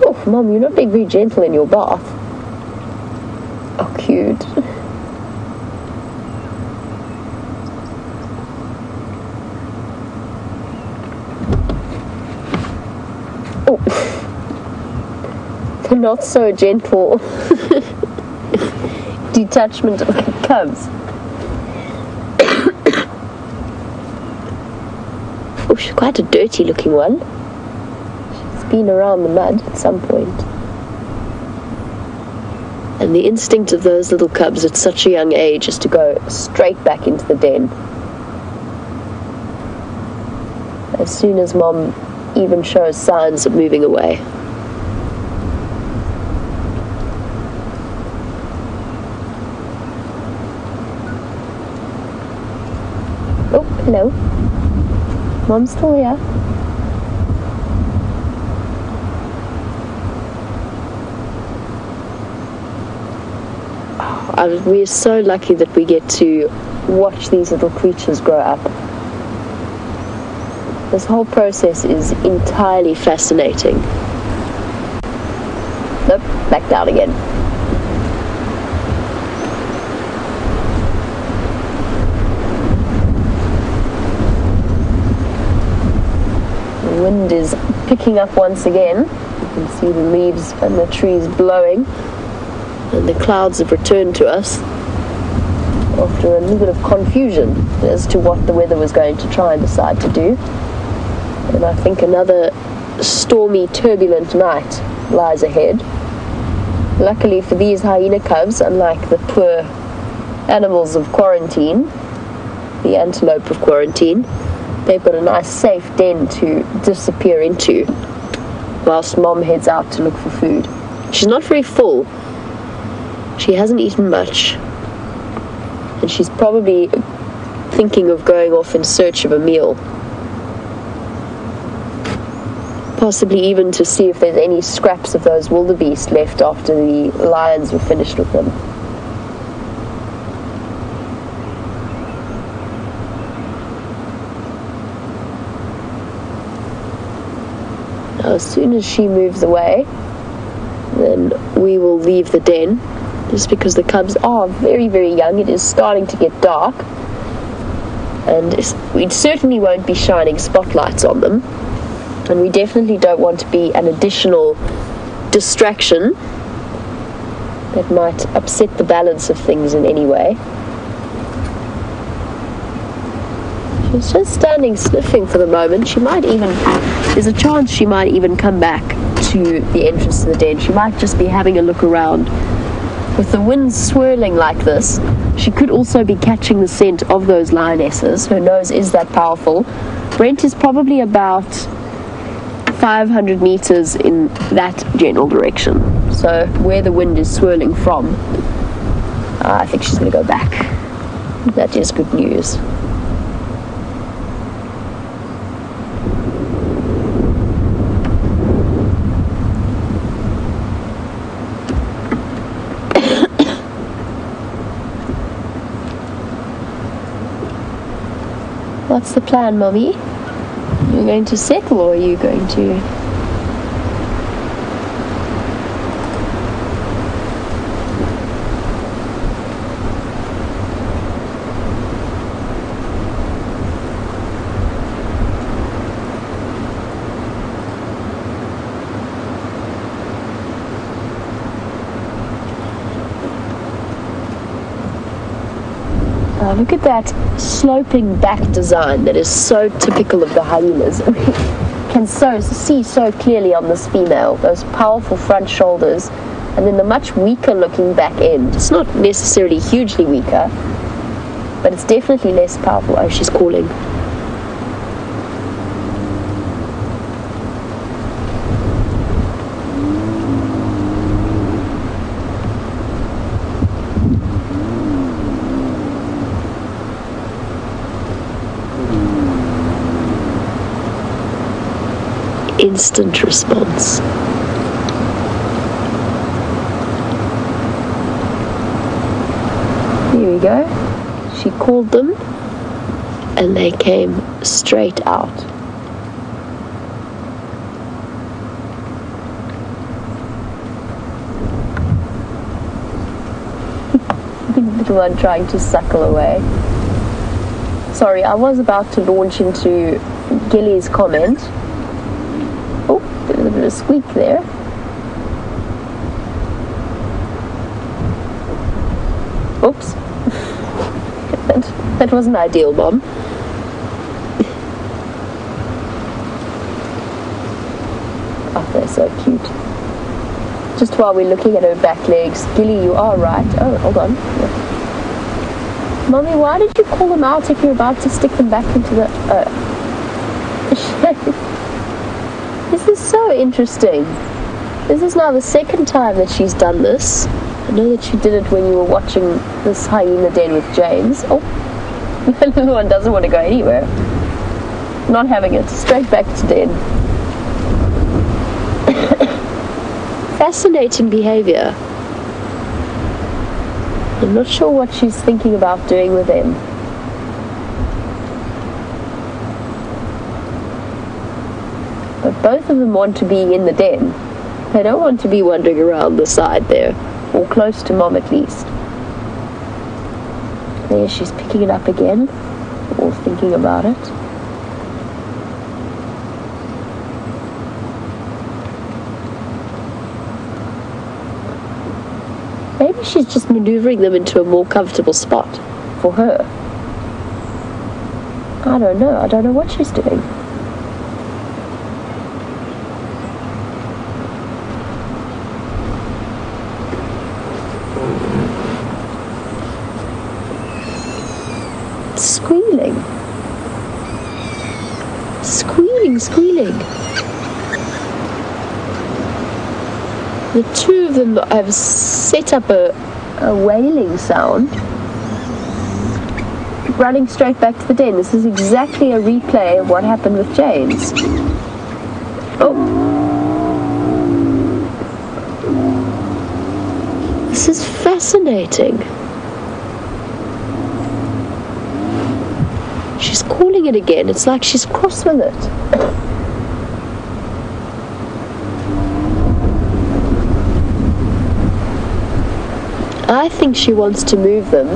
B: Oh, Mom, you're not being very gentle in your bath. Oh, cute. Oh, the not so gentle detachment of the cubs. Oh, she's quite a dirty looking one. She's been around the mud at some point. And the instinct of those little cubs at such a young age is to go straight back into the den. As soon as Mom even shows signs of moving away. Oh, hello. Mom's still here. We're so lucky that we get to watch these little creatures grow up. This whole process is entirely fascinating. Nope, back down again. The wind is picking up once again. You can see the leaves and the trees blowing. And the clouds have returned to us after a little bit of confusion as to what the weather was going to try and decide to do. And I think another stormy, turbulent night lies ahead. Luckily for these hyena cubs, unlike the poor animals of quarantine, the antelope of quarantine, they've got a nice safe den to disappear into whilst Mom heads out to look for food. She's not very full. She hasn't eaten much. And she's probably thinking of going off in search of a meal. Possibly even to see if there's any scraps of those wildebeest left after the lions were finished with them. Now, as soon as she moves away, then we will leave the den just because the cubs are very, very young. It is starting to get dark, and we certainly won't be shining spotlights on them, and we definitely don't want to be an additional distraction that might upset the balance of things in any way. She's just standing sniffing for the moment. There's a chance she might even come back to the entrance to the den. She might just be having a look around. With the wind swirling like this, she could also be catching the scent of those lionesses. Her nose is that powerful. Brent is probably about 500 meters in that general direction. So where the wind is swirling from, I think she's going to go back. That is good news. What's the plan, Mommy? You're going to settle, or are you going to... Look at that sloping back design that is so typical of the hyenas. We can see so clearly on this female, those powerful front shoulders, and then the much weaker looking back end. It's not necessarily hugely weaker, but it's definitely less powerful. Oh, she's calling. Instant response. Here we go. She called them and they came straight out. Little one trying to suckle away. Sorry, I was about to launch into Gilly's comment. A little bit of a squeak there. Oops. that wasn't ideal, Mom. Oh, they're so cute. Just while we're looking at her back legs, Gilly, you are right. Oh, hold on. Yeah. Mommy, why did you call them out if you're about to stick them back into the... This is so interesting. This is now the second time that she's done this. I know that she did it when you were watching this hyena den with James. Oh, the little one doesn't want to go anywhere. Not having it. Straight back to den. Fascinating behavior. I'm not sure what she's thinking about doing with him. But both of them want to be in the den. They don't want to be wandering around the side there, or close to Mom at least. There, she's picking it up again, or thinking about it. Maybe she's just maneuvering them into a more comfortable spot for her. I don't know. I don't know what she's doing. Squealing. Squealing. The two of them have set up a wailing sound, running straight back to the den. This is exactly a replay of what happened with James. Oh. This is fascinating. She's calling it again. It's like she's cross with it. I think she wants to move them,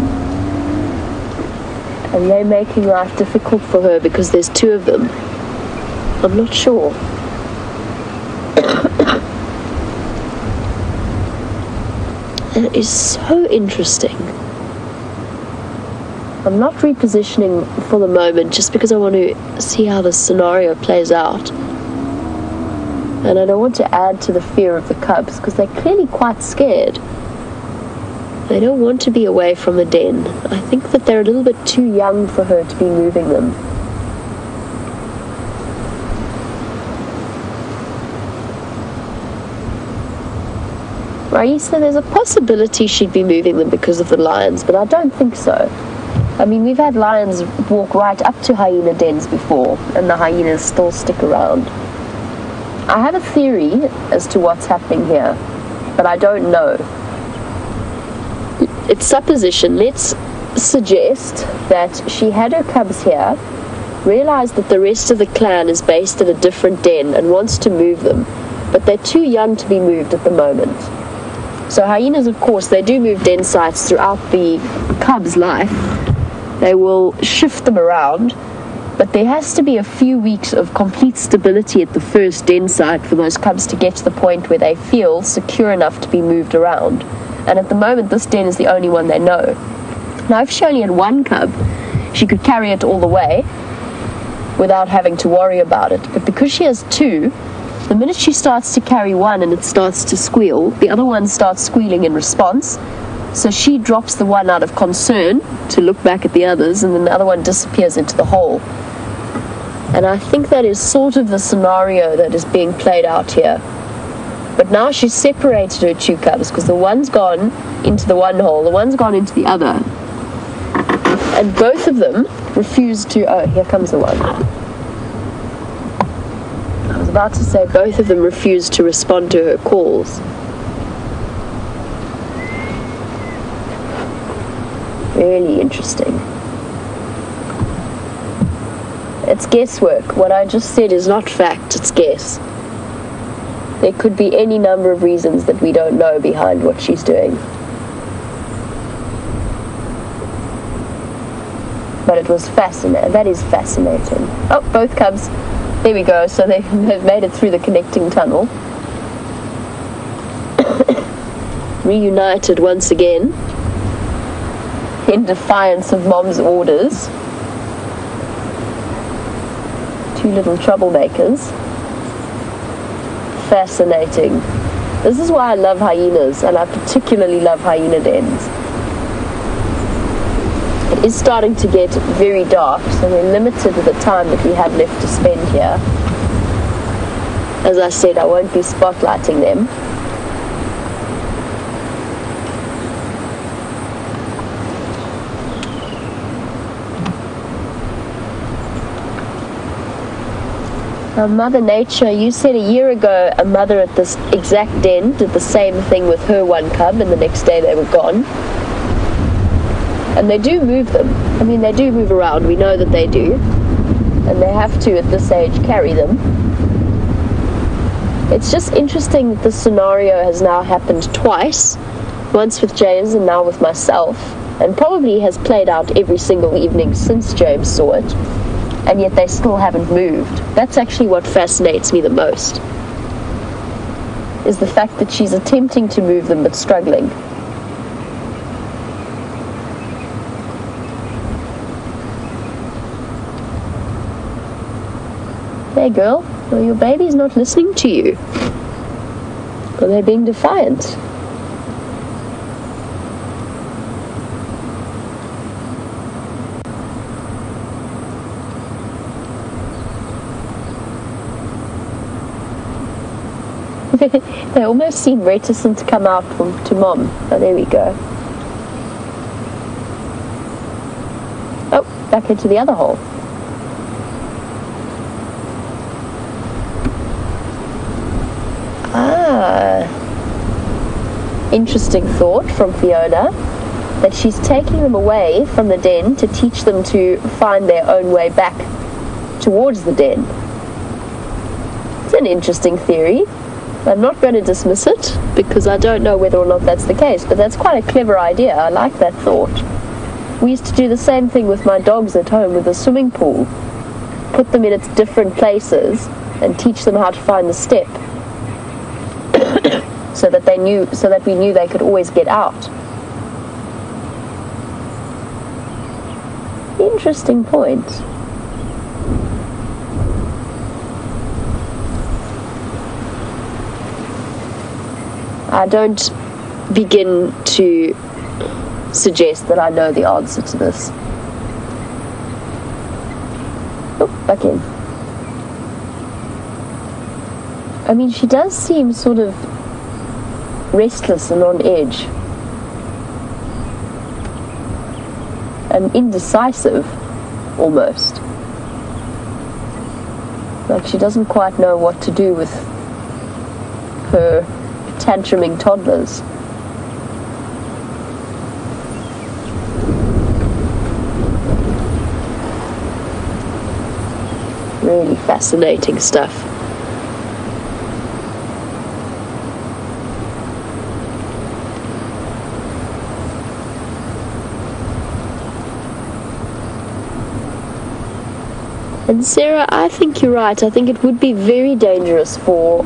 B: and they're making life difficult for her because there's two of them. I'm not sure. And it is so interesting. I'm not repositioning for the moment just because I want to see how the scenario plays out. And I don't want to add to the fear of the cubs because they're clearly quite scared. They don't want to be away from the den. I think that they're a little bit too young for her to be moving them. Raisa, there's a possibility she'd be moving them because of the lions, but I don't think so. I mean, we've had lions walk right up to hyena dens before, and the hyenas still stick around. I have a theory as to what's happening here, but I don't know. It's supposition. Let's suggest that she had her cubs here, realized that the rest of the clan is based in a different den and wants to move them, but they're too young to be moved at the moment. So hyenas, of course, they do move den sites throughout the cub's life. They will shift them around, but there has to be a few weeks of complete stability at the first den site for those cubs to get to the point where they feel secure enough to be moved around. And at the moment, this den is the only one they know. Now, if she only had one cub, she could carry it all the way without having to worry about it. But because she has two, the minute she starts to carry one and it starts to squeal, the other one starts squealing in response. So she drops the one out of concern to look back at the others, and then the other one disappears into the hole. And I think that is sort of the scenario that is being played out here. But now she's separated her two cubs because the one's gone into the one hole, the one's gone into the other. And both of them refuse to... Oh, here comes the one. I was about to say both of them refuse to respond to her calls. Really interesting. It's guesswork. What I just said is not fact, it's guess. There could be any number of reasons that we don't know behind what she's doing. But it was fascinating. That is fascinating. Oh, both cubs. There we go. So they've made it through the connecting tunnel. Reunited once again. In defiance of Mom's orders. Two little troublemakers. Fascinating. This is why I love hyenas, and I particularly love hyena dens. It is starting to get very dark, so we're limited to the time that we have left to spend here. As I said, I won't be spotlighting them. Now, Mother Nature, you said a year ago a mother at this exact den did the same thing with her one cub, and the next day they were gone. And they do move them. I mean, they do move around. We know that they do. And they have to, at this age, carry them. It's just interesting that this scenario has now happened twice. Once with James and now with myself. And probably has played out every single evening since James saw it. And yet they still haven't moved. That's actually what fascinates me the most, is the fact that she's attempting to move them but struggling. Hey girl, well, your baby's not listening to you. Or they're being defiant. They almost seem reticent to come out to Mom. Oh, there we go. Oh, back into the other hole. Ah. Interesting thought from Fiona, that she's taking them away from the den to teach them to find their own way back towards the den. It's an interesting theory. I'm not going to dismiss it because I don't know whether or not that's the case, but that's quite a clever idea. I like that thought. We used to do the same thing with my dogs at home with the swimming pool. Put them in its different places and teach them how to find the step. so that we knew they could always get out. Interesting point. I don't begin to suggest that I know the answer to this. Oh, back in. I mean, she does seem sort of restless and on edge. And indecisive, almost. Like she doesn't quite know what to do with her tantruming toddlers. Really fascinating stuff. And Sarah, I think you're right. I think it would be very dangerous for...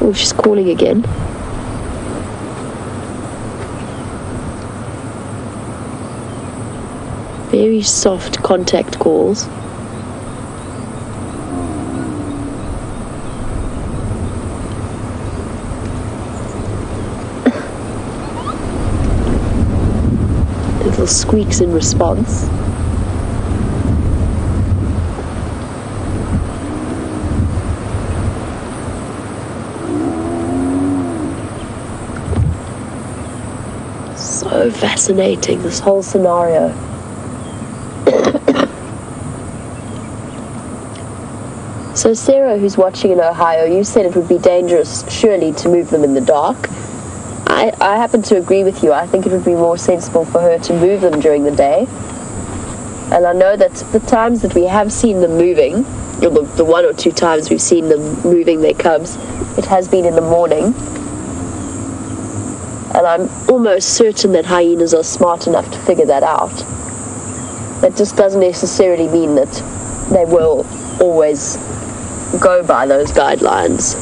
B: Oh, she's calling again. Very soft contact calls. Little squeaks in response. So fascinating, this whole scenario. So Sarah, who's watching in Ohio, you said it would be dangerous, surely, to move them in the dark. I happen to agree with you. I think it would be more sensible for her to move them during the day. And I know that the times that we have seen them moving, or the one or two times we've seen them moving their cubs, it has been in the morning. And I'm almost certain that hyenas are smart enough to figure that out. That just doesn't necessarily mean that they will always go by those guidelines.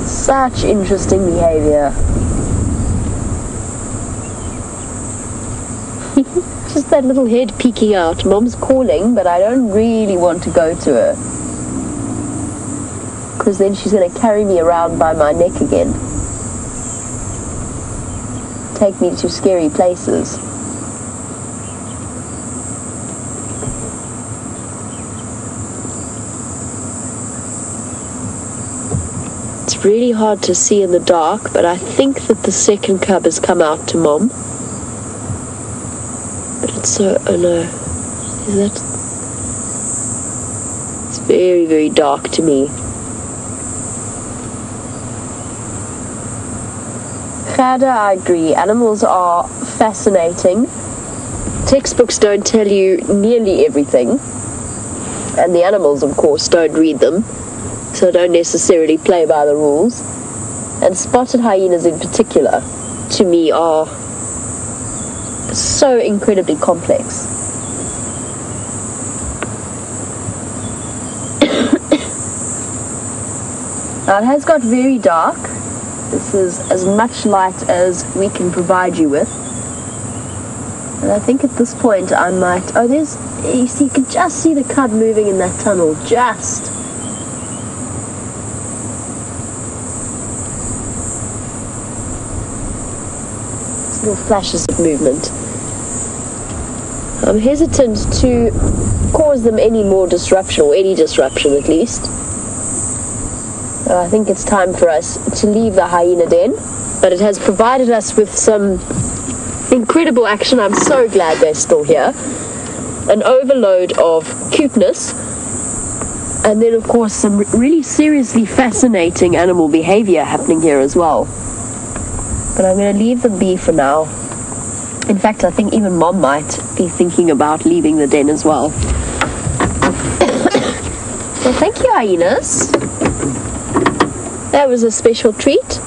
B: Such interesting behavior. Just that little head peeking out. Mom's calling, but I don't really want to go to her. Because then she's going to carry me around by my neck again. Take me to scary places. It's really hard to see in the dark, but I think that the second cub has come out to Mom. But it's so... oh no. Is that... it's very, very dark to me. I agree. Animals are fascinating. Textbooks don't tell you nearly everything. And the animals, of course, don't read them. So don't necessarily play by the rules. And spotted hyenas in particular, to me, are so incredibly complex. Now, it has got very dark. This is as much light as we can provide you with. And I think at this point I might... oh, there's... you see, you can just see the cub moving in that tunnel. Just. These little flashes of movement. I'm hesitant to cause them any more disruption, or any disruption at least. I think it's time for us to leave the hyena den, but it has provided us with some incredible action. I'm so glad they're still here. An overload of cuteness, and then of course some really seriously fascinating animal behavior happening here as well. But I'm going to leave them be for now. In fact, I think even Mom might be thinking about leaving the den as well. Well, thank you, hyenas. That was a special treat.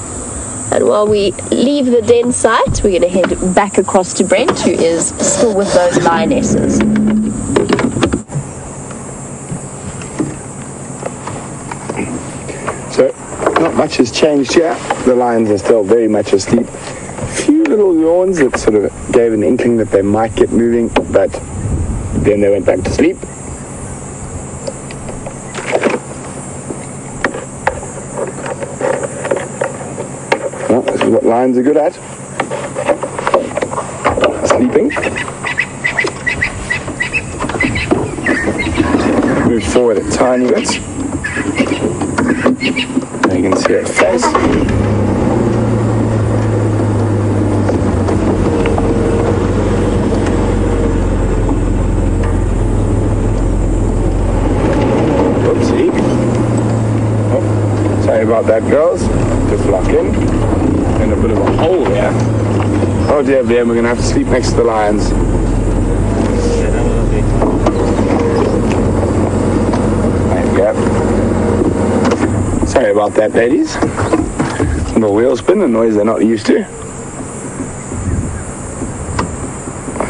B: And while we leave the den site, we're going to head back across to Brent, who is still with those lionesses.
A: So, not much has changed here. The lions are still very much asleep. A few little yawns that sort of gave an inkling that they might get moving, but then they went back to sleep. Well, this is what lions are good at. Sleeping. Move forward a tiny bit. There you can see her face. Oopsie. Oh, sorry about that, girls. Just lock in. In a bit of a hole there. Oh dear, we're going to have to sleep next to the lions. There you go. Sorry about that, ladies. The wheel spin, a noise they're not used to.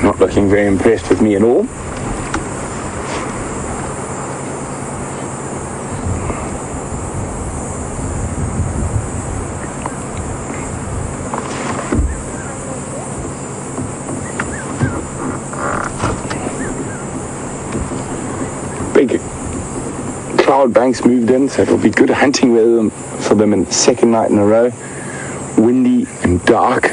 A: Not looking very impressed with me at all. Big cloud banks moved in, so it'll be good hunting weather for them in the second night in a row. Windy and dark.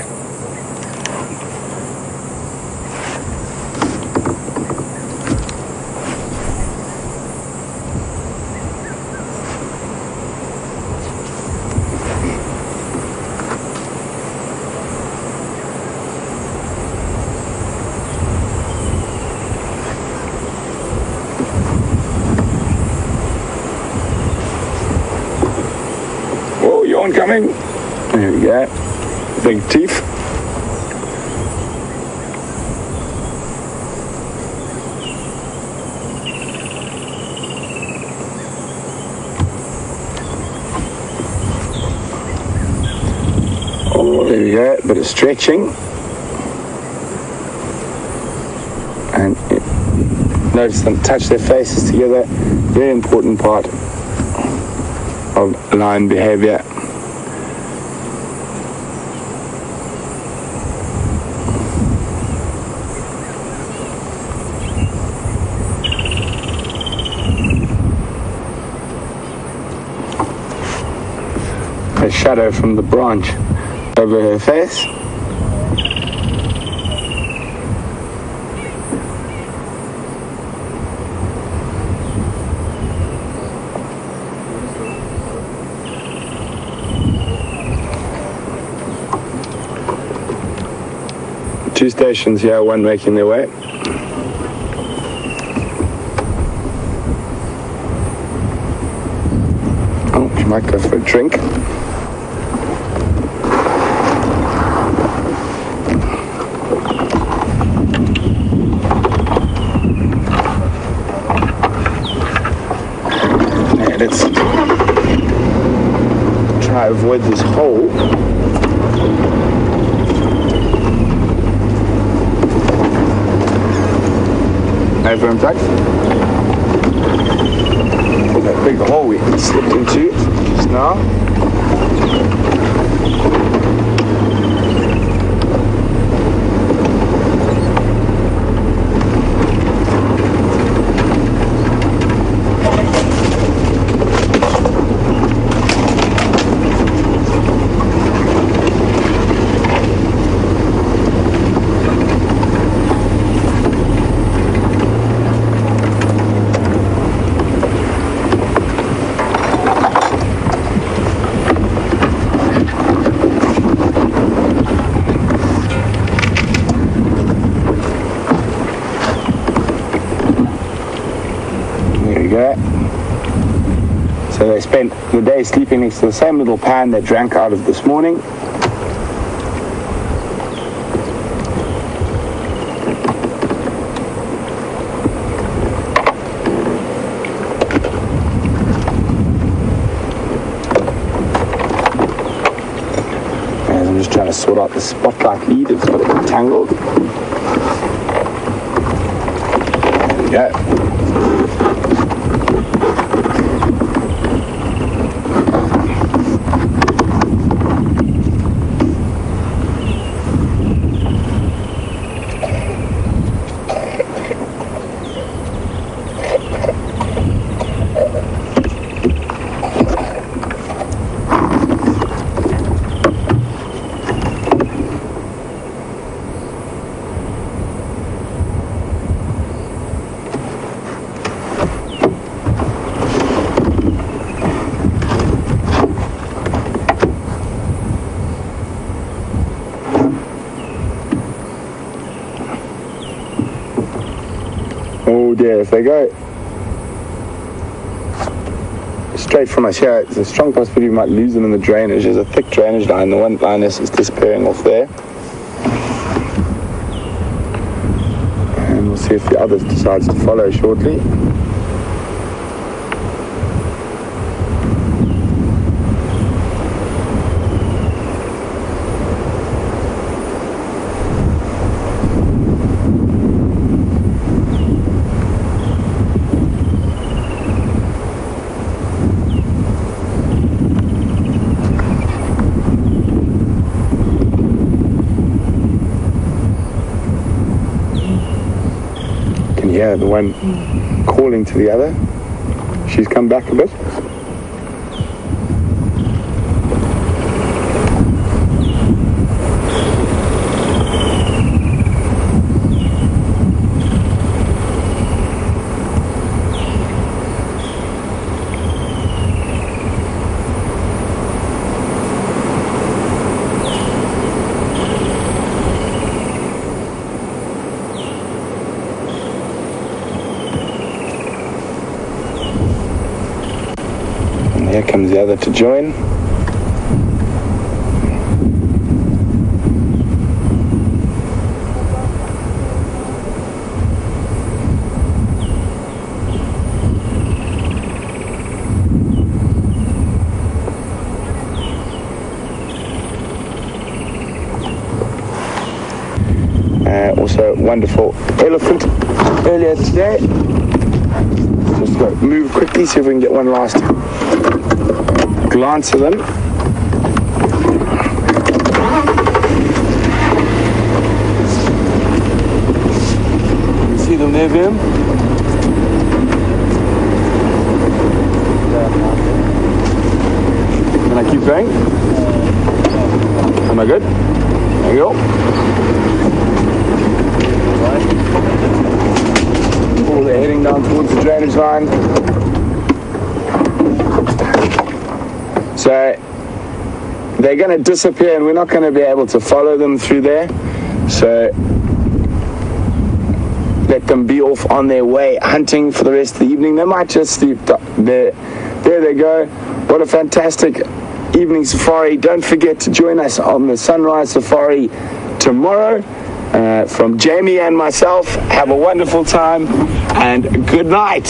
A: Yawn coming. There we go. Big teeth. Oh, there we go. Bit of stretching. And notice them touch their faces together. Very important part of lion behavior. A shadow from the branch over her face. Two stations here, one making their way. Oh, she might go for a drink. Let's try to avoid this hole. Over and back. That big hole we slipped into just now. So they spent the day sleeping next to the same little pan they drank out of this morning. just sort out the spotlight lead. It's got it entangled. There we go. Oh dear, if they go straight from us here, there's a strong possibility we might lose them in the drainage. There's a thick drainage line. The one lioness is disappearing off there. And we'll see if the others decides to follow shortly. Yeah, the one calling to the other. She's come back a bit. Here comes the other to join. Also wonderful elephant earlier today. Just go move quickly, see if we can get one last glance of them. You see them there, Vim? Can I keep going? Am I good? There you go. Oh, they're heading down towards the drainage line. So they're going to disappear and we're not going to be able to follow them through there. So let them be off on their way hunting for the rest of the evening. They might just sleep there. There they go. What a fantastic evening safari. Don't forget to join us on the sunrise safari tomorrow. From Jamie and myself, have a wonderful time and good night.